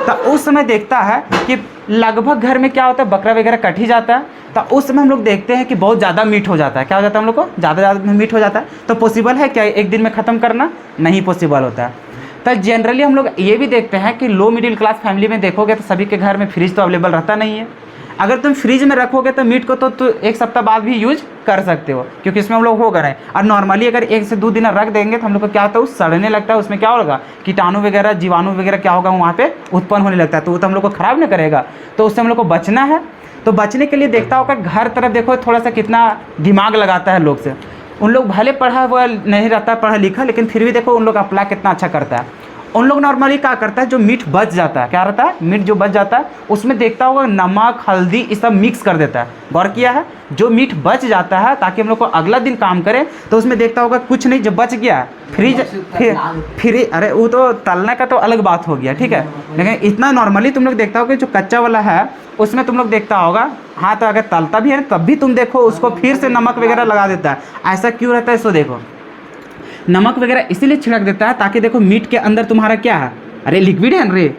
तो उस समय देखता है कि लगभग घर में क्या होता है, बकरा वगैरह कट ही जाता है। तो उस समय हम लोग देखते हैं कि बहुत ज़्यादा मीट हो जाता है, क्या हो जाता है हम लोग को, ज़्यादा मीट हो जाता है। तो पॉसिबल है क्या एक दिन में ख़त्म करना, नहीं पॉसिबल होता है। तो जनरली हम लोग ये भी देखते हैं कि लो मिडिल क्लास फैमिली में देखोगे तो सभी के घर में फ्रिज तो अवेलेबल रहता नहीं है। अगर तुम फ्रिज में रखोगे तो मीट को तो एक सप्ताह बाद भी यूज कर सकते हो, क्योंकि इसमें हम लोग हो गए हैं। और नॉर्मली अगर 1 से 2 दिन रख देंगे तो हम लोग को क्या होता है, सड़ने लगता है, उसमें क्या होगा, कीटाणु वगैरह जीवाणु वगैरह क्या होगा वहाँ पे उत्पन्न होने लगता है, तो वो तो हम लोग को ख़राब नहीं करेगा। तो उससे हम लोग को बचना है। तो बचने के लिए देखता होगा घर तरफ देखो थोड़ा सा कितना दिमाग लगाता है लोग से। उन लोग भले पढ़ा हुआ नहीं रहता, पढ़ा लिखा, लेकिन फिर भी देखो उन लोग अप्लाई कितना अच्छा करता है। उन लोग नॉर्मली क्या करता है, जो मीट बच जाता है, क्या रहता है, मीट जो बच जाता है उसमें देखता होगा नमक हल्दी ये सब मिक्स कर देता है। गौर किया है, जो मीट बच जाता है ताकि हम लोग को अगला दिन काम करे, तो उसमें देखता होगा कुछ नहीं, जो बच गया फ्रिज फिर अरे वो तो तलने का तो अलग बात हो गया, ठीक है। लेकिन इतना नॉर्मली तुम लोग देखता होगा जो कच्चा वाला है उसमें तुम लोग देखता होगा, हाँ तो अगर तलता भी है तब भी तुम देखो उसको फिर से नमक वगैरह लगा देता है। ऐसा क्यों रहता है, इसको देखो, नमक वगैरह इसीलिए छिड़क देता है ताकि देखो मीट के अंदर तुम्हारा क्या है, अरे लिक्विड है रे,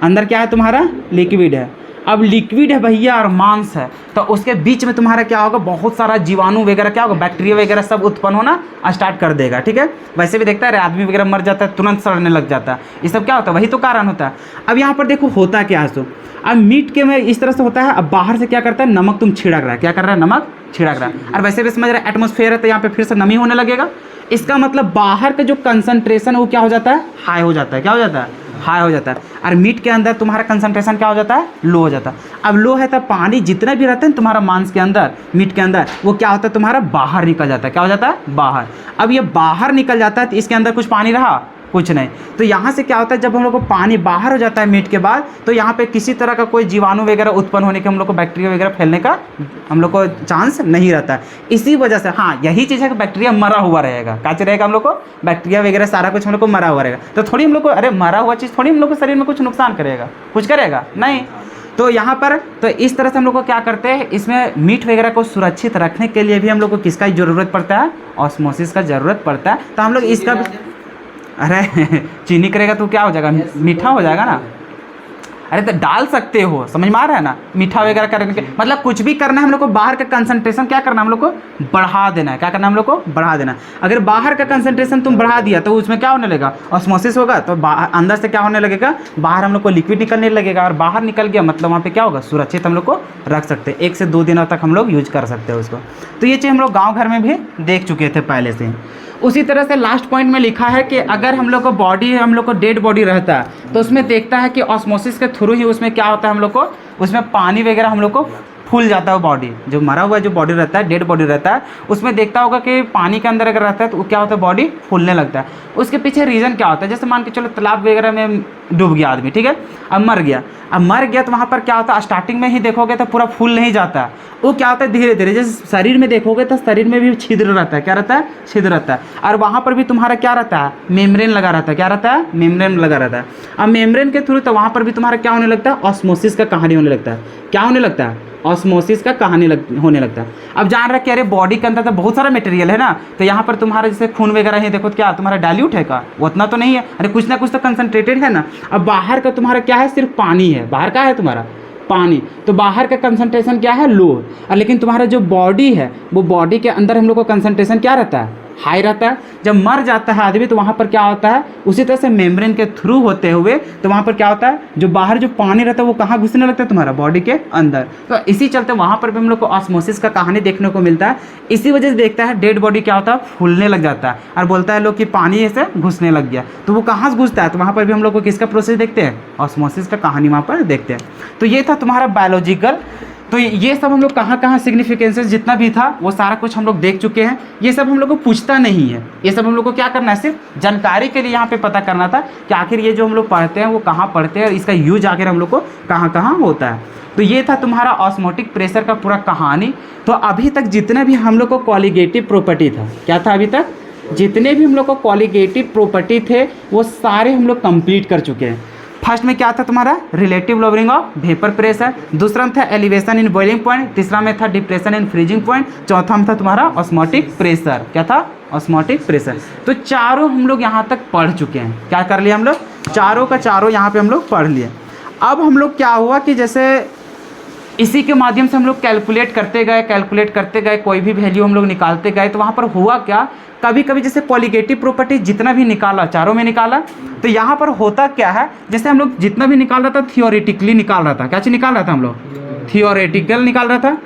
अंदर क्या है तुम्हारा, लिक्विड है। अब लिक्विड है भैया और मांस है, तो उसके बीच में तुम्हारा क्या होगा, बहुत सारा जीवाणु वगैरह क्या होगा, बैक्टीरिया वगैरह सब उत्पन्न होना स्टार्ट कर देगा, ठीक है। वैसे भी देखता है आदमी वगैरह मर जाता है, तुरंत सड़ने लग जाता है, ये सब क्या होता है, वही तो कारण होता है। अब यहाँ पर देखो होता क्या है, सो अब मीट के में इस तरह से होता है। अब बाहर से क्या करता है, नमक तुम छिड़क रहा है, क्या कर रहा है, नमक छिड़क रहा है। और वैसे भी समझ रहा है एटमॉस्फेयर है तो यहाँ पे फिर से नमी होने लगेगा। इसका मतलब बाहर का जो कंसंट्रेशन वो क्या हो जाता है, हाई हो जाता है, क्या हो जाता है, हाई हो जाता है। और मीट के अंदर तुम्हारा कंसंट्रेशन क्या हो जाता है, लो हो जाता है। अब लो है तो पानी जितना भी रहता है तुम्हारा मांस के अंदर, मीट के अंदर, वो क्या होता है तुम्हारा बाहर निकल जाता है, क्या हो जाता है, बाहर। अब ये बाहर निकल जाता है तो इसके अंदर कुछ पानी रहा, कुछ नहीं। तो यहाँ से क्या होता है, जब हम लोग को पानी बाहर हो जाता है मीट के बाद, तो यहाँ पे किसी तरह का कोई जीवाणु वगैरह उत्पन्न होने के, हम लोग को बैक्टीरिया वगैरह फैलने का हम लोग को चांस नहीं रहता है। इसी वजह से हाँ यही चीज़ है कि बैक्टीरिया मरा हुआ रहेगा, क्या रहेगा, हम लोग को बैक्टीरिया वगैरह सारा कुछ हम लोग को मरा हुआ रहेगा। तो थोड़ी हम लोग को, अरे मरा हुआ चीज़ थोड़ी हम लोग को शरीर में कुछ नुकसान करेगा, कुछ करेगा नहीं। तो यहाँ पर तो इस तरह से हम लोग को क्या करते हैं, इसमें मीट वगैरह को सुरक्षित रखने के लिए भी हम लोग को किसका ज़रूरत पड़ता है, ऑस्मोसिस का ज़रूरत पड़ता है। तो हम लोग इसका, अरे चीनी करेगा तो क्या हो जाएगा, मीठा हो जाएगा ना। अरे तो डाल सकते हो, समझ में आ रहा है ना, मीठा वगैरह करने के मतलब कुछ भी करना है हम लोग को, बाहर का कंसंट्रेशन क्या करना है, हम लोग को बढ़ा देना है। क्या करना है, हम लोग को बढ़ा देना है। अगर बाहर का कंसंट्रेशन तुम बढ़ा दिया तो उसमें क्या होने लगेगा, ऑस्मोसिस होगा, तो अंदर से क्या होने लगेगा, बाहर हम लोग को लिक्विड निकलने लगेगा। और बाहर निकल गया मतलब वहाँ पे क्या होगा, सुरक्षित हम लोग को रख सकते हैं, 1 से 2 दिनों तक हम लोग यूज कर सकते हैं उसको। तो ये चीज़ हम लोग गाँव घर में भी देख चुके थे पहले से। उसी तरह से लास्ट पॉइंट में लिखा है कि अगर हम लोग को बॉडी, हम लोग को डेड बॉडी रहता है तो उसमें देखता है कि ऑस्मोसिस के थ्रू ही उसमें क्या होता है, हम लोग को उसमें पानी वगैरह हम लोग को फूल जाता है। बॉडी जो मरा हुआ जो बॉडी रहता है, डेड बॉडी रहता है, उसमें देखता होगा कि पानी के अंदर अगर रहता है तो क्या होता है, बॉडी फूलने लगता है। उसके पीछे रीज़न क्या होता है, जैसे मान के चलो तालाब वगैरह में डूब गया आदमी, ठीक है, अब मर गया। अब मर गया तो वहाँ पर क्या होता है, स्टार्टिंग में ही देखोगे तो पूरा फूल नहीं जाता, वो क्या होता है धीरे धीरे, जैसे शरीर में देखोगे तो शरीर में भी छिद्र रहता है, क्या रहता है, छिद्र रहता है। और वहाँ पर भी तुम्हारा क्या रहता है, मेम्ब्रेन लगा रहता है, क्या रहता है, मेम्ब्रेन लगा रहता है। अब मेम्ब्रेन के थ्रू तो वहाँ पर भी तुम्हारा क्या होने लगता है, ऑस्मोसिस का कहानी होने लगता है। क्या होने लगता है, ऑस्मोसिस का कहानी होने लगता है। अब जान रहा है कि अरे बॉडी के अंदर तो बहुत सारा मटेरियल है ना, तो यहाँ पर तुम्हारा जैसे खून वगैरह ही देखो, क्या तुम्हारा डाइल्यूट है का, उतना तो नहीं है, अरे कुछ ना कुछ तो कंसंट्रेटेड है ना। अब बाहर का तुम्हारा क्या है, सिर्फ पानी है, बाहर का है तुम्हारा पानी, तो बाहर का कंसंट्रेशन क्या है, लो। और लेकिन तुम्हारा जो बॉडी है वो बॉडी के अंदर हम लोग को कंसंट्रेशन क्या रहता है, हाई रहता है। जब मर जाता है आदमी तो वहाँ पर क्या होता है, उसी तरह से मेम्ब्रेन के थ्रू होते हुए तो वहाँ पर क्या होता है, जो बाहर जो पानी रहता है वो कहाँ घुसने लगता है, तुम्हारा बॉडी के अंदर। तो इसी चलते वहाँ पर भी हम लोग को ऑस्मोसिस का कहानी देखने को मिलता है। इसी वजह से देखता है डेड बॉडी क्या होता है, फूलने लग जाता है और बोलता है लोग कि पानी ऐसे घुसने लग गया, तो वो कहाँ से घुसता है, तो वहाँ पर भी हम लोग को किसका प्रोसेस देखते हैं, ऑस्मोसिस का कहानी वहाँ पर देखते हैं। तो ये था तुम्हारा बायोलॉजिकल तो ये सब हम लोग कहाँ कहाँ सिग्निफिकेंसेस जितना भी था वो सारा कुछ हम लोग देख चुके हैं। ये सब हम लोग को पूछता नहीं है, ये सब हम लोग को क्या करना है, सिर्फ जानकारी के लिए यहाँ पे पता करना था कि आखिर ये जो हम लोग पढ़ते हैं वो कहाँ पढ़ते हैं और इसका यूज आखिर हम लोग को कहाँ कहाँ होता है। तो ये था तुम्हारा ऑस्मोटिक प्रेशर का पूरा कहानी। तो अभी तक जितना भी हम लोग को क्वालिटेटिव प्रॉपर्टी था, क्या था अभी तक जितने भी हम लोग को क्वालिटेटिव प्रॉपर्टी थे वो सारे हम लोग कंप्लीट कर चुके हैं। फर्स्ट में क्या था तुम्हारा relative lowering of vapour pressure, दूसरा में था एलिवेशन इन बॉइलिंग पॉइंट, तीसरा में था डिप्रेशन इन फ्रीजिंग पॉइंट, चौथा में था तुम्हारा ऑस्मोटिक प्रेशर। क्या था, ऑस्मोटिक प्रेशर। तो चारों हम लोग यहाँ तक पढ़ चुके हैं। क्या कर लिया हम लोग, चारों का चारों यहाँ पे हम लोग पढ़ लिए। अब हम लोग क्या हुआ कि जैसे इसी के माध्यम से हम लोग कैलकुलेट करते गए, कोई भी वैल्यू हम लोग निकालते गए। तो वहाँ पर हुआ क्या, कभी कभी जैसे क्वालिटेटिव प्रॉपर्टी जितना भी निकाला, चारों में निकाला, तो यहाँ पर होता क्या है, जैसे हम लोग जितना भी निकाल रहा था थियोरेटिकली निकाल रहा था। क्या चीज़ निकाल रहा था हम लोग, थियोरेटिकल निकाल रहा था।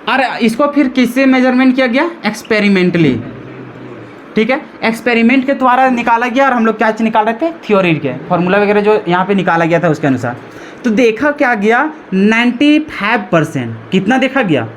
और इसको फिर किससे मेजरमेंट किया गया, एक्सपेरिमेंटली। ठीक है, एक्सपेरिमेंट के द्वारा निकाला गया और हम लोग क्या चीज़ निकाल रहे थे, थ्योरी के फॉर्मूला वगैरह जो यहाँ पे निकाला गया था उसके अनुसार। तो देखा क्या गया, 95%, कितना देखा गया,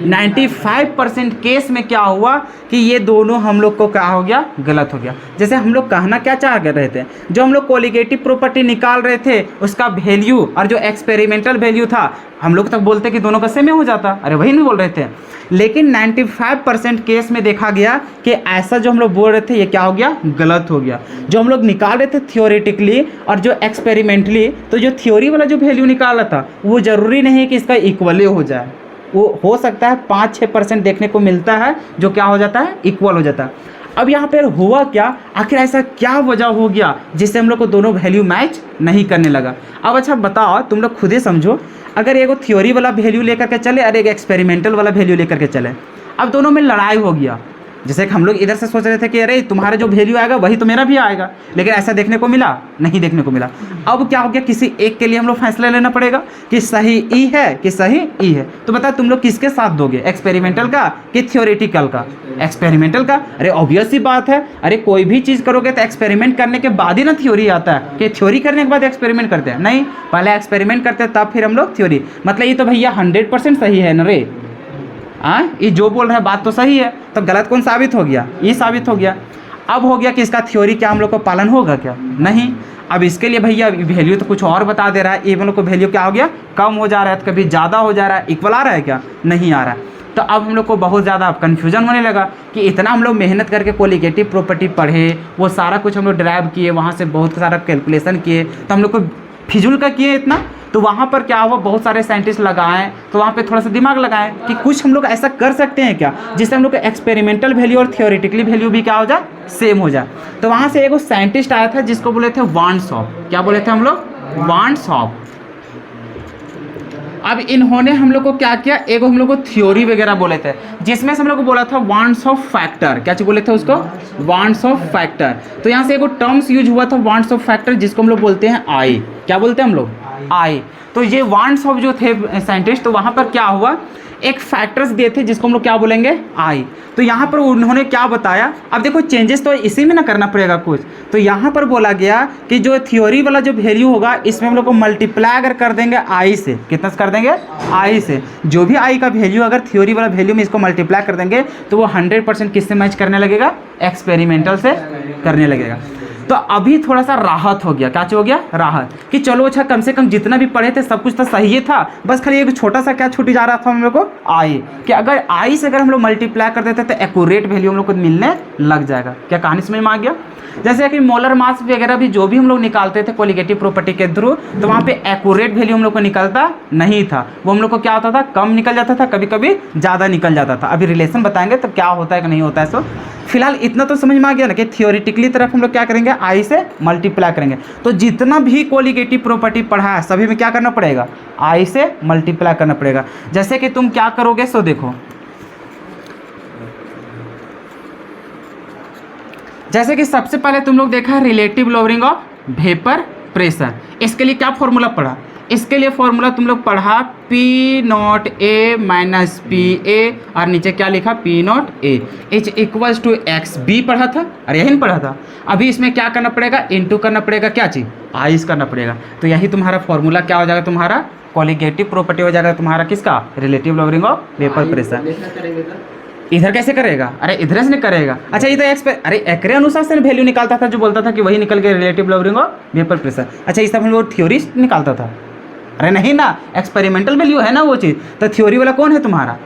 95% केस में क्या हुआ कि ये दोनों हम लोग को क्या हो गया, गलत हो गया। जैसे हम लोग कहना क्या चाह रहे थे, जो हम लोग क्वालिटेटिव प्रॉपर्टी निकाल रहे थे उसका वैल्यू और जो एक्सपेरिमेंटल वैल्यू था, हम लोग तक बोलते कि दोनों का सेम हो जाता, अरे वही नहीं बोल रहे थे। लेकिन 95% केस में देखा गया कि ऐसा जो हम लोग बोल रहे थे ये क्या हो गया, गलत हो गया। जो हम लोग निकाल रहे थे थियोरेटिकली और जो एक्सपेरिमेंटली, तो जो थ्योरी वाला जो वैल्यू निकाला था वो ज़रूरी नहीं है कि इसका इक्वल हो जाए, वो हो सकता है 5-6% देखने को मिलता है जो क्या हो जाता है, इक्वल हो जाता है। अब यहाँ पर हुआ क्या, आखिर ऐसा क्या वजह हो गया जिससे हम लोग को दोनों वैल्यू मैच नहीं करने लगा। अब अच्छा बताओ, तुम लोग खुद ही समझो, अगर एगो थ्योरी वाला वैल्यू लेकर के चले और एक एक्सपेरिमेंटल वाला वैल्यू लेकर के चले, अब दोनों में लड़ाई हो गया। जैसे कि हम लोग इधर से सोच रहे थे कि अरे तुम्हारा जो वैल्यू आएगा वही तो मेरा भी आएगा, लेकिन ऐसा देखने को मिला नहीं, देखने को मिला। अब क्या हो गया, किसी एक के लिए हम लोग फैसला लेना पड़ेगा कि सही ई है कि सही ई है। तो बता तुम लोग किसके साथ दोगे, एक्सपेरिमेंटल का कि थ्योरेटिकल का, एक्सपेरिमेंटल का। अरे ऑब्वियस सी बात है, अरे कोई भी चीज़ करोगे तो एक्सपेरिमेंट करने के बाद ही ना थ्योरी आता है, कि थ्योरी करने के बाद एक्सपेरिमेंट करते हैं, नहीं, पहले एक्सपेरिमेंट करते हैं तब फिर हम लोग थ्योरी। मतलब ये तो भैया 100% सही है न रे, हाँ ये जो बोल रहा है बात तो सही है, तो गलत कौन साबित हो गया, ये साबित हो गया। अब हो गया कि इसका थ्योरी क्या हम लोग को पालन होगा क्या, नहीं। अब इसके लिए भैया वैल्यू तो कुछ और बता दे रहा है, ये हम लोग को वैल्यू क्या हो गया, कम हो जा रहा है, तो कभी ज़्यादा हो जा रहा है, इक्वल आ रहा है क्या, नहीं आ रहा है। तो अब हम लोग को बहुत ज़्यादा कन्फ्यूजन होने लगा कि इतना हम लोग मेहनत करके क्वालिटेटिव प्रॉपर्टी पढ़े, वो सारा कुछ हम लोग ड्राइव किए, वहाँ से बहुत सारा कैलकुलेशन किए, तो हम लोग को फिजूल का किए इतना। तो वहाँ पर क्या हुआ, बहुत सारे साइंटिस्ट लगाएं, तो वहाँ पे थोड़ा सा दिमाग लगाएं कि कुछ हम लोग ऐसा कर सकते हैं क्या जिससे हम लोग का एक्सपेरिमेंटल वैल्यू और थियोरेटिकली वैल्यू भी क्या हो जाए, सेम हो जाए। तो वहाँ से एक साइंटिस्ट आया था जिसको बोले थे वार्नशॉप। क्या बोले थे हम लोग, वार्नशॉप। अब इन्होंने हम लोग को क्या किया, एक हम लोग को थ्योरी वगैरह बोले थे, जिसमें से हम लोग को बोला था वार्नशॉप फैक्टर। क्या चीज बोले थे उसको, वार्नशॉप फैक्टर। तो यहाँ से एक टर्म्स यूज हुआ था वार्नशॉप फैक्टर, जिसको हम लोग बोलते हैं आई। क्या बोलते हैं हम लोग, आई। तो ये वार्नशॉप जो थे साइंटिस्ट, तो वहाँ पर क्या हुआ, एक फैक्टर्स दिए थे जिसको हम लोग क्या बोलेंगे, आई। तो यहाँ पर उन्होंने क्या बताया, अब देखो चेंजेस तो इसी में ना करना पड़ेगा कुछ। तो यहाँ पर बोला गया कि जो थ्योरी वाला जो वैल्यू होगा इसमें हम लोग को मल्टीप्लाई अगर कर देंगे आई से, कितना से कर देंगे, आई से। जो भी आई का वैल्यू अगर थ्योरी वाला वैल्यू में इसको मल्टीप्लाई कर देंगे तो वो 100% किससे मैच करने लगेगा, एक्सपेरिमेंटल से करने लगेगा। तो अभी थोड़ा सा राहत हो गया, क्या हो गया, राहत, कि चलो अच्छा कम से कम जितना भी पढ़े थे सब कुछ तो सही ही था, बस खाली एक छोटा सा क्या छूट जा रहा था हम लोग को, आई। कि अगर आई से अगर हम लोग मल्टीप्लाई कर देते तो एक्यूरेट वैल्यू हम लोग को मिलने लग जाएगा। क्या कहानी समझ में आ गया। जैसे कि मोलर मास वगैरह भी जो भी हम लोग निकालते थे क्वालिटेटिव प्रॉपर्टी के थ्रू, तो वहाँ पे एक्यूरेट वैल्यू हम लोग को निकलता नहीं था, वो हम लोग को क्या होता था, कम निकल जाता था, कभी कभी ज़्यादा निकल जाता था। अभी रिलेशन बताएंगे तो क्या होता है कि नहीं होता है। सो फिलहाल इतना तो समझ में आ गया ना कि थियोरेटिकली तरफ हम लोग क्या करेंगे, आई से मल्टीप्लाई करेंगे। तो जितना भी क्वालिटेटिव प्रॉपर्टी पढ़ा है सभी में क्या करना पड़ेगा, आई से मल्टीप्लाई करना पड़ेगा। जैसे कि तुम क्या करोगे, सो देखो, जैसे कि सबसे पहले तुम लोग देखा relative lowering of vapour pressure. इसके लिए क्या फॉर्मूला पढ़ा, इसके लिए फॉर्मूला तुम लोग पढ़ा P naught A minus P A, और नीचे क्या लिखा P naught A is equals to X B पढ़ा था, अरे यही नहीं पढ़ा था। अभी इसमें क्या करना पड़ेगा, इनटू करना पड़ेगा, क्या चीज़ आइस करना पड़ेगा। तो यही तुम्हारा फॉर्मूला क्या हो जाएगा, तुम्हारा कॉलिगेटिव प्रॉपर्टी हो जाएगा तुम्हारा किसका, relative lowering of vapour pressure. इधर कैसे करेगा, अरे इधर से नहीं करेगा। अच्छा ये तो अरे एकरे अनुसार से वैल्यू निकालता था, जो बोलता था कि वही निकल के relative lowering of vapour pressure. अच्छा इस सब हम लोग थ्योरी निकालता था, अरे नहीं ना, एक्सपेरिमेंटल वैल्यू है ना वो चीज़। तो थ्योरी वाला कौन है तुम्हारा,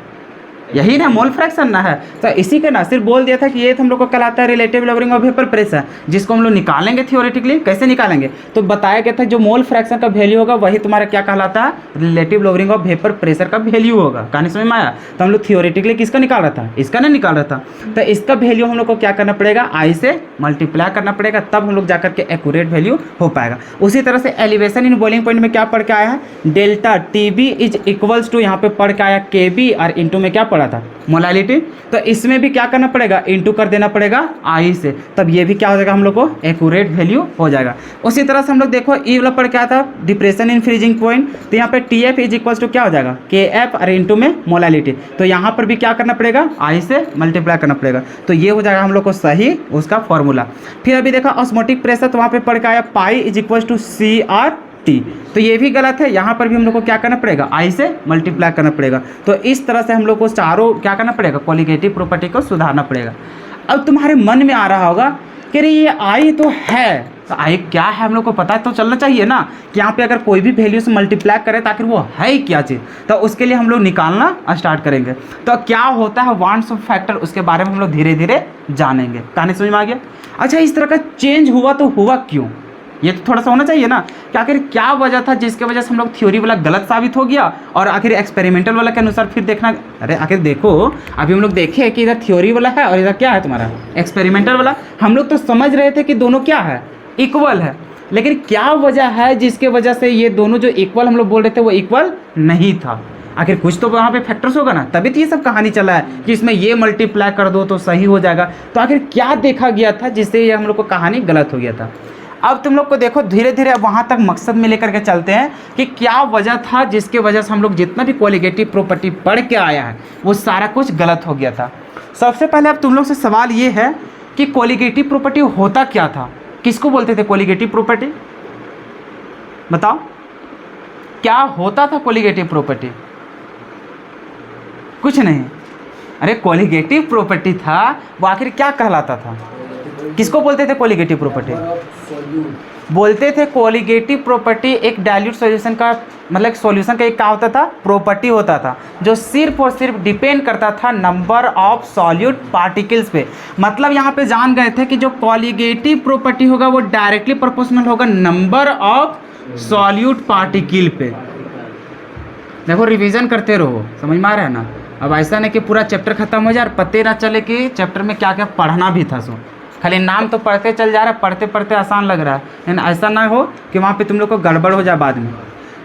यही ना मोल फ्रैक्शन ना है। तो इसी का ना सिर्फ बोल दिया था कि ये हम लोग को कहलाता है relative lowering of vapour pressure, जिसको हम लोग निकालेंगे थ्योरेटिकली। कैसे निकालेंगे, तो बताया गया था जो मोल फ्रैक्शन का वैल्यू होगा वही तुम्हारा क्या कहलाता है, relative lowering of vapour pressure का वैल्यू होगा। कहानी समझ में आया। तो हम लोग थ्योरेटिकली किसका निकाल रहा था, इसका ना निकाल रहा था। तो इसका वैल्यू हम लोग को क्या करना पड़ेगा, आई से मल्टीप्लाई करना पड़ेगा, तब हम लोग जाकर के एक्यूरेट वैल्यू हो पाएगा। उसी तरह से एलिवेशन इन बॉइलिंग पॉइंट में क्या पढ़ के आया है, delta T B is equals to, यहाँ पे पढ़ के आया के बी, और इंटू में क्या पढ़ा था मोलालिटी। तो इसमें भी क्या करना पड़ेगा, इंटू कर देना पड़ेगा आई से, तब ये भी क्या हो जाएगा हम लोग को एक्यूरेट वैल्यू हो जाएगा। उसी तरह से हम लोग देखो ई वाला पढ़ के आया था डिप्रेशन इन फ्रीजिंग पॉइंट, तो यहाँ पे T F is equals to क्या हो जाएगा के एफ, और इंटू में मोलालिटी। तो यहाँ पर भी क्या करना पड़ेगा, आई से मल्टीप्लाई करना पड़ेगा। तो ये हो जाएगा हम लोग को सही उसका फॉर्मूला। फिर अभी देखा ऑस्मोटिक प्रेशर, तो वहाँ पे पढ़ के आया pi is equals to C R T, तो ये भी गलत है। यहाँ पर भी हम लोग को क्या करना पड़ेगा, आई से मल्टीप्लाई करना पड़ेगा। तो इस तरह से हम लोग को चारों क्या करना पड़ेगा, कॉलिगेटिव प्रॉपर्टी को सुधारना पड़ेगा। अब तुम्हारे मन में आ रहा होगा कि अरे ये आई तो है, तो आई क्या है हम लोग को पता तो चलना चाहिए ना, कि यहाँ पे अगर कोई भी वैल्यू से मल्टीप्लाई करे तो आखिर वो है क्या चीज़। तो उसके लिए हम लोग निकालना स्टार्ट करेंगे। तो क्या होता है वांट्स ऑफ फैक्टर, उसके बारे में हम लोग धीरे धीरे जानेंगे। कहानी समझ में आ गया। अच्छा इस तरह का चेंज हुआ तो हुआ क्यों, ये तो थोड़ा सा होना चाहिए ना कि आखिर क्या वजह था जिसके वजह से हम लोग थ्योरी वाला गलत साबित हो गया और आखिर एक्सपेरिमेंटल वाला के अनुसार फिर देखना। अरे आखिर देखो अभी हम लोग देखे कि इधर थ्योरी वाला है और इधर क्या है तुम्हारा एक्सपेरिमेंटल वाला। हम लोग तो समझ रहे थे कि दोनों क्या है, इक्वल है, लेकिन क्या वजह है जिसके वजह से ये दोनों जो इक्वल हम लोग बोल रहे थे वो इक्वल नहीं था। आखिर कुछ तो वहाँ पे फैक्टर्स होगा ना, तभी तो ये सब कहानी चला है कि इसमें ये मल्टीप्लाई कर दो तो सही हो जाएगा। तो आखिर क्या देखा गया था जिससे ये हम लोग को कहानी गलत हो गया था। अब तुम लोग को देखो धीरे धीरे अब वहाँ तक मकसद में लेकर के चलते हैं कि क्या वजह था जिसके वजह से हम लोग जितना भी कॉलिगेटिव प्रॉपर्टी पढ़ के आया है वो सारा कुछ गलत हो गया था। सबसे पहले अब तुम लोग से सवाल ये है कि कॉलिगेटिव प्रॉपर्टी होता क्या था, किसको बोलते थे कॉलिगेटिव प्रॉपर्टी, बताओ क्या होता था कॉलिगेटिव प्रॉपर्टी। कुछ नहीं, अरे कॉलिगेटिव प्रॉपर्टी था वो आखिर क्या कहलाता था, किसको बोलते थे कॉलिगेटिव प्रॉपर्टी, बोलते थे कॉलिगेटिव प्रॉपर्टी एक डाइल्यूट सॉल्यूशन का मतलब सॉल्यूशन का एक क्या होता था, प्रॉपर्टी होता था जो सिर्फ और सिर्फ डिपेंड करता था नंबर ऑफ सॉल्यूट पार्टिकल्स पे। मतलब यहाँ पे जान गए थे कि जो कॉलिगेटिव प्रॉपर्टी होगा वो डायरेक्टली प्रोपोर्शनल होगा नंबर ऑफ सॉल्यूट पार्टिकल पे। देखो रिवीजन करते रहो, समझ में आ रहा है ना। अब ऐसा नहीं कि पूरा चैप्टर खत्म हो जाए और पते ना चले कि चैप्टर में क्या क्या पढ़ना भी था। सो खाली नाम तो पढ़ते चल जा रहा है, पढ़ते पढ़ते आसान लग रहा है, लेकिन ऐसा ना हो कि वहाँ पे तुम लोग को गड़बड़ हो जाए बाद में।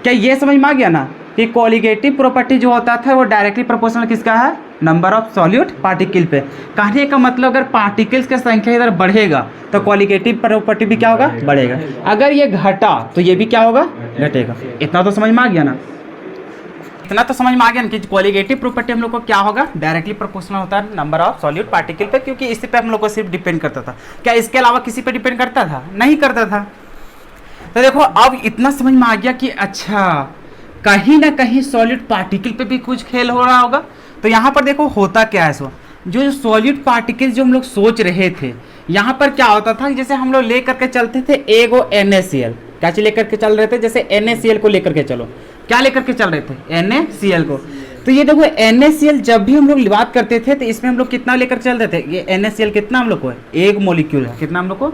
क्या ये समझ में आ गया ना कि कॉलिगेटिव प्रॉपर्टी जो होता था वो डायरेक्टली प्रोपोर्शनल किसका है, नंबर ऑफ सॉल्यूट पार्टिकल पे। कहने का मतलब अगर पार्टिकल्स की संख्या इधर बढ़ेगा तो कॉलिगेटिव प्रॉपर्टी भी क्या होगा, बढ़ेगा। अगर ये घटा तो ये भी क्या होगा, घटेगा। इतना तो समझ में आ गया ना, इतना तो समझ में आ गया ना कि कॉलिगेटिव प्रॉपर्टी हम लोग को क्या होगा, डायरेक्टली प्रोपोर्शनल होता है नंबर ऑफ सॉल्यूट पार्टिकल पे, क्योंकि इसी पे हम लोग को सिर्फ डिपेंड करता था। क्या इसके अलावा किसी पे डिपेंड करता था, नहीं करता था। तो देखो अब इतना समझ में आ गया कि अच्छा कहीं ना कहीं सॉल्यूट पार्टिकल पे भी कुछ खेल हो रहा होगा। तो यहाँ पर देखो होता क्या है, सो जो सॉल्यूट पार्टिकल जो हम लोग सोच रहे थे यहाँ पर क्या होता था, जैसे हम लोग ले करके चलते थे एगो NaCl, क्या चीज लेकर के चल रहे थे, जैसे NaCl को लेकर के चलो, क्या लेकर के चल रहे थे, NaCl को। तो ये देखो NaCl जब भी हम लोग बात करते थे तो इसमें हम लोग कितना लेकर चल रहे थे, ये NaCl कितना हम लोग को है, एक मॉलिक्यूल है, कितना हम लोग को,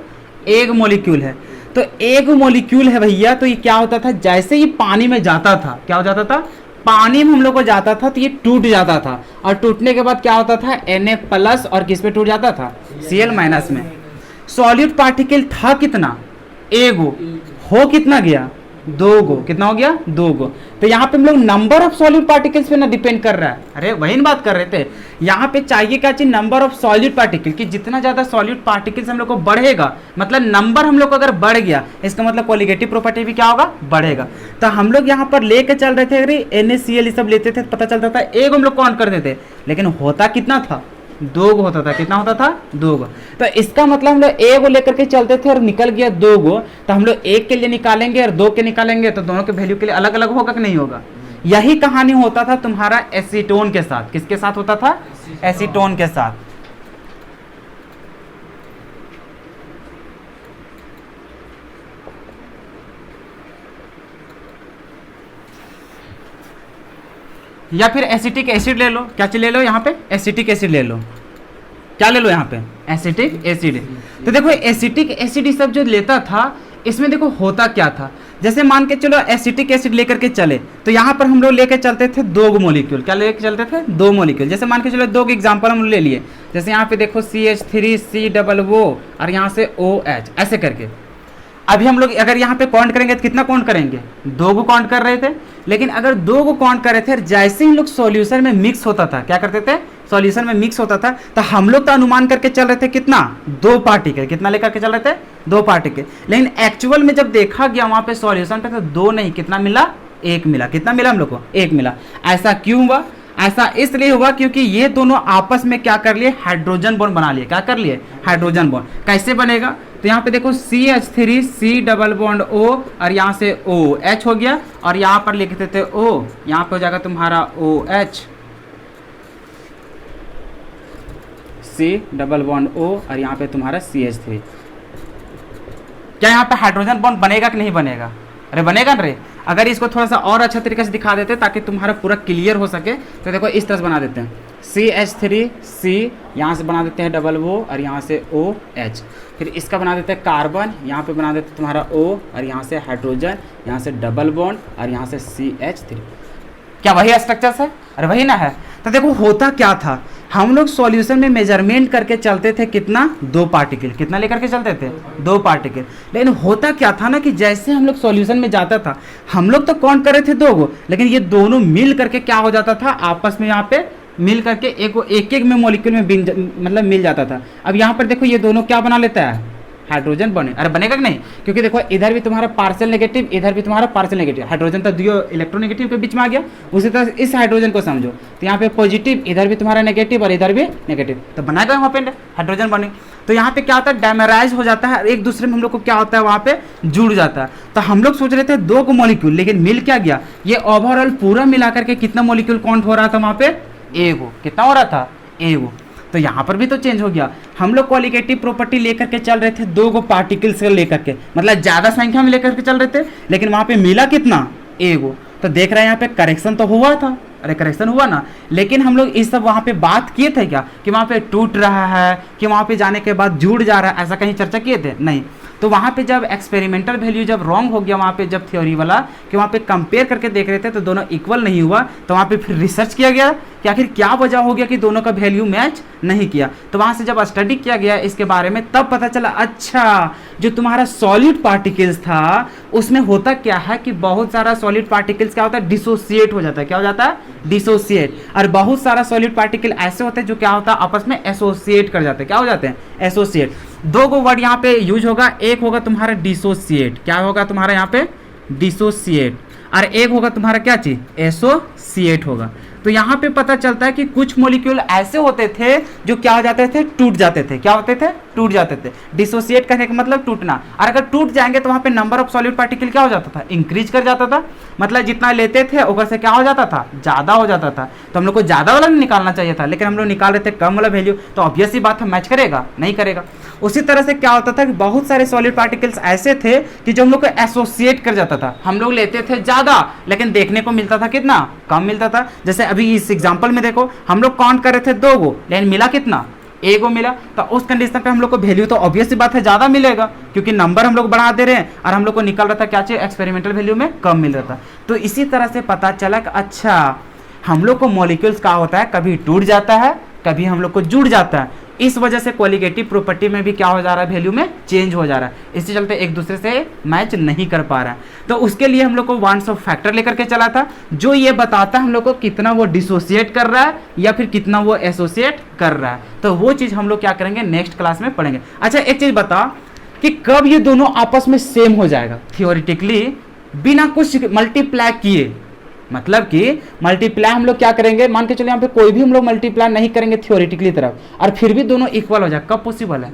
एक मॉलिक्यूल है। तो एक मॉलिक्यूल है भैया, तो ये क्या होता था, जैसे ही पानी में जाता था, क्या हो जाता था, पानी में हम लोग को जाता था तो ये टूट जाता था, और टूटने के बाद क्या होता था, Na+ और किस पे टूट जाता था, Cl- में। सॉल्यूट पार्टिकल था कितना, एगो, हो कितना गया, दो गो, कितना हो गया 2 गो। तो यहाँ पे हम लोग नंबर ऑफ सॉलिड पार्टिकल्स पे ना डिपेंड कर रहा है, अरे वही बात कर रहे थे। यहाँ पे चाहिए क्या चाहिए, नंबर ऑफ सॉलिड पार्टिकल, कि जितना ज्यादा सॉलिड पार्टिकल्स हम लोग को बढ़ेगा, मतलब नंबर हम लोग को अगर बढ़ गया, इसका मतलब कोलिगेटिव प्रॉपर्टी भी क्या होगा, बढ़ेगा। तो हम लोग यहाँ पर लेके चल रहे थे, अरे NaCl सब लेते थे, पता चलता था एक हम लोग काउंट करते थे, लेकिन होता कितना था, 2 गो होता था। कितना होता था, 2 गो। तो इसका मतलब हम लोग ए को लेकर के चलते थे और निकल गया 2 गो, तो हम लोग 1 के लिए निकालेंगे और 2 के निकालेंगे, तो दोनों के वैल्यू के लिए अलग अलग होगा कि नहीं होगा। यही कहानी होता था तुम्हारा एसीटोन के साथ। किसके साथ होता था, एसीटोन के साथ। या फिर एसिटिक एसिड ले लो, क्या चीज ले लो यहाँ पे, एसिटिक एसिड ले लो, क्या ले लो यहाँ पे, एसिटिक एसिड। तो देखो एसिटिक एसिड सब जो लेता था, इसमें देखो होता क्या था, जैसे मान के चलो एसिटिक एसिड लेकर के चले, तो यहाँ पर हम लोग लेके चलते थे 2 मॉलिक्यूल, क्या लेके चलते थे, 2 मॉलिक्यूल। जैसे मान के चलो 2 एग्जांपल हम ले लिए, जैसे यहाँ पे देखो CH3COO और यहाँ से OH ऐसे करके। अभी हम लोग अगर यहाँ पे काउंट करेंगे तो कितना काउंट करेंगे, 2 को काउंट कर रहे थे, लेकिन अगर 2 को काउंट कर रहे थे, जैसे ही लोग सॉल्यूशन में मिक्स होता था, क्या करते थे, सॉल्यूशन में मिक्स होता था, तो हम लोग तो अनुमान करके चल रहे थे कितना, 2 पार्टिकल, कितना लेकर के चल रहे थे, 2 पार्टिकल। लेकिन एक्चुअल में जब देखा गया वहां पे सॉल्यूशन पे, तो 2 नहीं, कितना मिला, 1 मिला। कितना मिला हम लोग को, 1 मिला। ऐसा क्यों हुआ, ऐसा इसलिए हुआ क्योंकि ये दोनों आपस में क्या कर लिए, हाइड्रोजन बॉन्ड बना लिए। क्या कर लिए, हाइड्रोजन बॉन्ड। कैसे बनेगा, तो यहाँ पे देखो CH3 C double bond O और यहाँ से OH हो गया, और यहाँ पर लिख देते O, यहाँ पे हो जाएगा तुम्हारा OH, C double bond O और यहाँ पे तुम्हारा CH3। क्या यहाँ पे हाइड्रोजन बॉन्ड बनेगा कि नहीं बनेगा, अरे बनेगा ना रे। अगर इसको थोड़ा सा और अच्छा तरीके से दिखा देते ताकि तुम्हारा पूरा क्लियर हो सके, तो देखो इस तरह से बना देते हैं, CH3C, यहाँ से बना देते हैं डबल O और यहाँ से OH, फिर इसका बना देते हैं कार्बन, यहाँ पे बना देते हैं तुम्हारा O और यहाँ से हाइड्रोजन, यहाँ से डबल बॉन्ड और यहाँ से CH3। क्या वही स्ट्रक्चर है, अरे वही ना है। तो देखो होता क्या था, हम लोग सॉल्यूशन में मेजरमेंट करके चलते थे कितना, 2 पार्टिकल, कितना लेकर के चलते थे, 2 पार्टिकल। लेकिन होता क्या था ना कि जैसे हम लोग सॉल्यूशन में जाता था, हम लोग तो काउंट कर रहे थे 2 गो, लेकिन ये दोनों मिल करके क्या हो जाता था, आपस में यहाँ पे मिल करके एक में मॉलिक्यूल में मतलब मिल जाता था। अब यहाँ पर देखो ये दोनों क्या बना लेता है, हाइड्रोजन बने। अरे बनेगा कि नहीं, क्योंकि देखो इधर भी तुम्हारा पार्शियल नेगेटिव, इधर भी तुम्हारा पार्शियल नेगेटिव, हाइड्रोजन तो 2 इलेक्ट्रोनेगेटिव के बीच में आ गया। उसी तरह इस हाइड्रोजन को समझो, तो यहाँ पे पॉजिटिव, इधर भी तुम्हारा नेगेटिव और इधर भी नेगेटिव, तो बनाएगा वहाँ पे हाइड्रोजन बने। तो यहाँ पे क्या होता है, डैमराइज हो जाता है, एक दूसरे में हम लोग को क्या होता है, वहाँ पे जुड़ जाता है। तो हम लोग सोच रहे थे 2 को मॉलिक्यूल, लेकिन मिल क्या गया, ये ओवरऑल पूरा मिला करके कितना मॉलिक्यूल काउंट हो रहा था वहाँ पे, 1 गो। कितना हो रहा था, 1 गो। तो यहाँ पर भी तो चेंज हो गया, हम लोग क्वालिटेटिव प्रॉपर्टी लेकर के चल रहे थे 2 गो पार्टिकल्स लेकर के, मतलब ज्यादा संख्या में लेकर के चल रहे थे, लेकिन वहां पे मिला कितना, 1 गो। तो देख रहे हैं यहाँ पे करेक्शन तो हुआ था, अरे करेक्शन हुआ ना, लेकिन हम लोग इस सब वहाँ पे बात किए थे क्या कि वहाँ पे टूट रहा है, कि वहाँ पे जाने के बाद जुड़ जा रहा है, ऐसा कहीं चर्चा किए थे, नहीं। तो वहाँ पे जब एक्सपेरिमेंटल वैल्यू जब रॉन्ग हो गया, वहाँ पे जब थ्योरी वाला कि वहाँ पे कंपेयर करके देख रहे थे तो दोनों इक्वल नहीं हुआ, तो वहाँ पे फिर रिसर्च किया गया कि आखिर क्या वजह हो गया कि दोनों का वैल्यू मैच नहीं किया। तो वहाँ से जब स्टडी किया गया इसके बारे में, तब पता चला अच्छा जो तुम्हारा सॉलिड पार्टिकल्स था उसमें होता क्या है कि बहुत सारा सॉलिड पार्टिकल्स क्या होता है, डिसोसिएट हो जाता है। क्या हो जाता है, डिसोसिएट। और बहुत सारा सॉलिड पार्टिकल ऐसे होते हैं जो क्या होता है, आपस में एसोसिएट कर जाते हैं। क्या हो जाते हैं, एसोसिएट। 2 गो वर्ड यहाँ पे यूज होगा, एक होगा तुम्हारा डिसोसिएट, क्या होगा तुम्हारा यहाँ पे, डिसोसिएट, और एक होगा तुम्हारा क्या चीज, एसोसिएट होगा। तो यहाँ पे पता चलता है कि कुछ मॉलिक्यूल ऐसे होते थे जो क्या हो जाते थे, टूट जाते थे। क्या होते थे, टूट जाते थे। डिसोसिएट करने का मतलब टूटना, और अगर टूट जाएंगे तो वहाँ पे नंबर ऑफ सॉलिड पार्टिकल क्या हो जाता था, इंक्रीज कर जाता था। मतलब जितना लेते थे ऊपर से क्या हो जाता था, ज्यादा हो जाता था। तो हम लोग को ज्यादा वाला नहीं निकालना चाहिए था, लेकिन हम लोग निकाल रहे थे कम वाला वैल्यू, तो ऑब्वियस ही बात है मैच करेगा, नहीं करेगा। उसी तरह से क्या होता था कि बहुत सारे सॉलिड पार्टिकल्स ऐसे थे कि जो हम लोग को एसोसिएट कर जाता था। हम लोग लेते थे ज्यादा, लेकिन देखने को मिलता था कितना, कम मिलता था। जैसे अभी इस एग्जांपल में देखो, हम लोग काउंट कर रहे थे 2 गो, लेकिन मिला कितना, 1 गो मिला। तो उस कंडीशन पे हम लोग को वैल्यू तो ऑब्वियस सी बात है ज्यादा मिलेगा, क्योंकि नंबर हम लोग बढ़ा दे रहे हैं और हम लोग को निकल रहा था क्या चाहिए, एक्सपेरिमेंटल वैल्यू में कम मिल रहा था। तो इसी तरह से पता चला कि अच्छा हम लोग को मॉलिक्यूल्स क्या होता है, कभी टूट जाता है, कभी हम लोग को जुड़ जाता है। इस वजह से क्वालिटेटिव प्रॉपर्टी में भी क्या हो जा रहा है, वैल्यू में चेंज हो जा रहा है, इसके चलते एक दूसरे से मैच नहीं कर पा रहा है। तो उसके लिए हम लोग को वांस ऑफ फैक्टर लेकर के चला था, जो ये बताता है हम लोग को कितना वो डिसोसिएट कर रहा है या फिर कितना वो एसोसिएट कर रहा है। तो वो चीज हम लोग क्या करेंगे, नेक्स्ट क्लास में पढ़ेंगे। अच्छा एक चीज बता कि कब ये दोनों आपस में सेम हो जाएगा, थियोरिटिकली बिना कुछ मल्टीप्लाई किए, मतलब कि मल्टीप्लाई हम लोग क्या करेंगे, मान के चलिए यहाँ पे कोई भी हम लोग मल्टीप्लाई नहीं करेंगे थियोरिटिकली तरफ, और फिर भी दोनों इक्वल हो जाए, कब पॉसिबल है,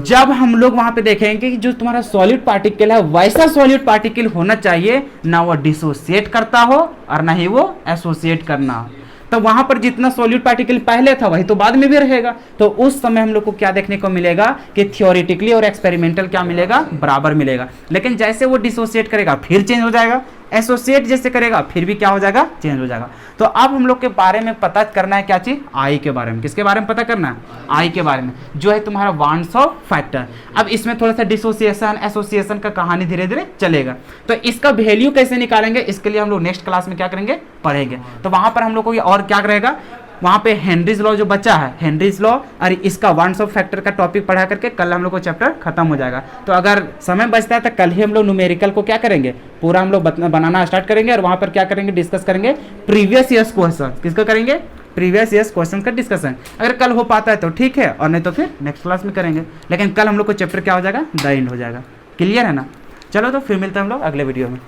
जब हम लोग वहां पे देखेंगे कि जो तुम्हारा सॉलिड पार्टिकल है वैसा सॉलिड पार्टिकल होना चाहिए, ना वो डिसोसिएट करता हो और ना ही वो एसोसिएट करना हो। तो वहां पर जितना सॉलिड पार्टिकल पहले था वही तो बाद में भी रहेगा। तो उस समय हम लोग को क्या देखने को मिलेगा कि थियोरिटिकली और एक्सपेरिमेंटल क्या मिलेगा, बराबर मिलेगा। लेकिन जैसे वो डिसोसिएट करेगा फिर चेंज हो जाएगा, एसोसिएट जैसे करेगा फिर भी क्या हो जाएगा, चेंज हो जाएगा। तो अब हम लोग के बारे में पता करना है क्या चीज, आई के बारे में। किसके बारे में पता करना है, आई के बारे में, जो है तुम्हारा वांस ऑफ फैक्टर। अब इसमें थोड़ा सा डिसोसिएशन एसोसिएशन का कहानी धीरे धीरे चलेगा। तो इसका वैल्यू कैसे निकालेंगे, इसके लिए हम लोग नेक्स्ट क्लास में क्या करेंगे, पढ़ेंगे। तो वहां पर हम लोग को और क्या रहेगा, वहां पे हेनरीज लॉ जो बचा है, हेनरीज लॉ और इसका वांस ऑफ फैक्टर का टॉपिक पढ़ा करके कल हम लोग को चैप्टर खत्म हो जाएगा। तो अगर समय बचता है तो कल ही हम लोग न्यूमेरिकल को क्या करेंगे, पूरा हम लोग बनाना स्टार्ट करेंगे और वहां पर क्या करेंगे, डिस्कस करेंगे प्रीवियस ईयर्स क्वेश्चन। किसको करेंगे, प्रीवियस ईयर्स क्वेश्चन का डिस्कशन। अगर कल हो पाता है तो ठीक है, और नहीं तो फिर नेक्स्ट क्लास में करेंगे। लेकिन कल हम लोग को चैप्टर क्या हो जाएगा, द एंड हो जाएगा। क्लियर है ना। चलो तो फिर मिलते हैं हम लोग अगले वीडियो में।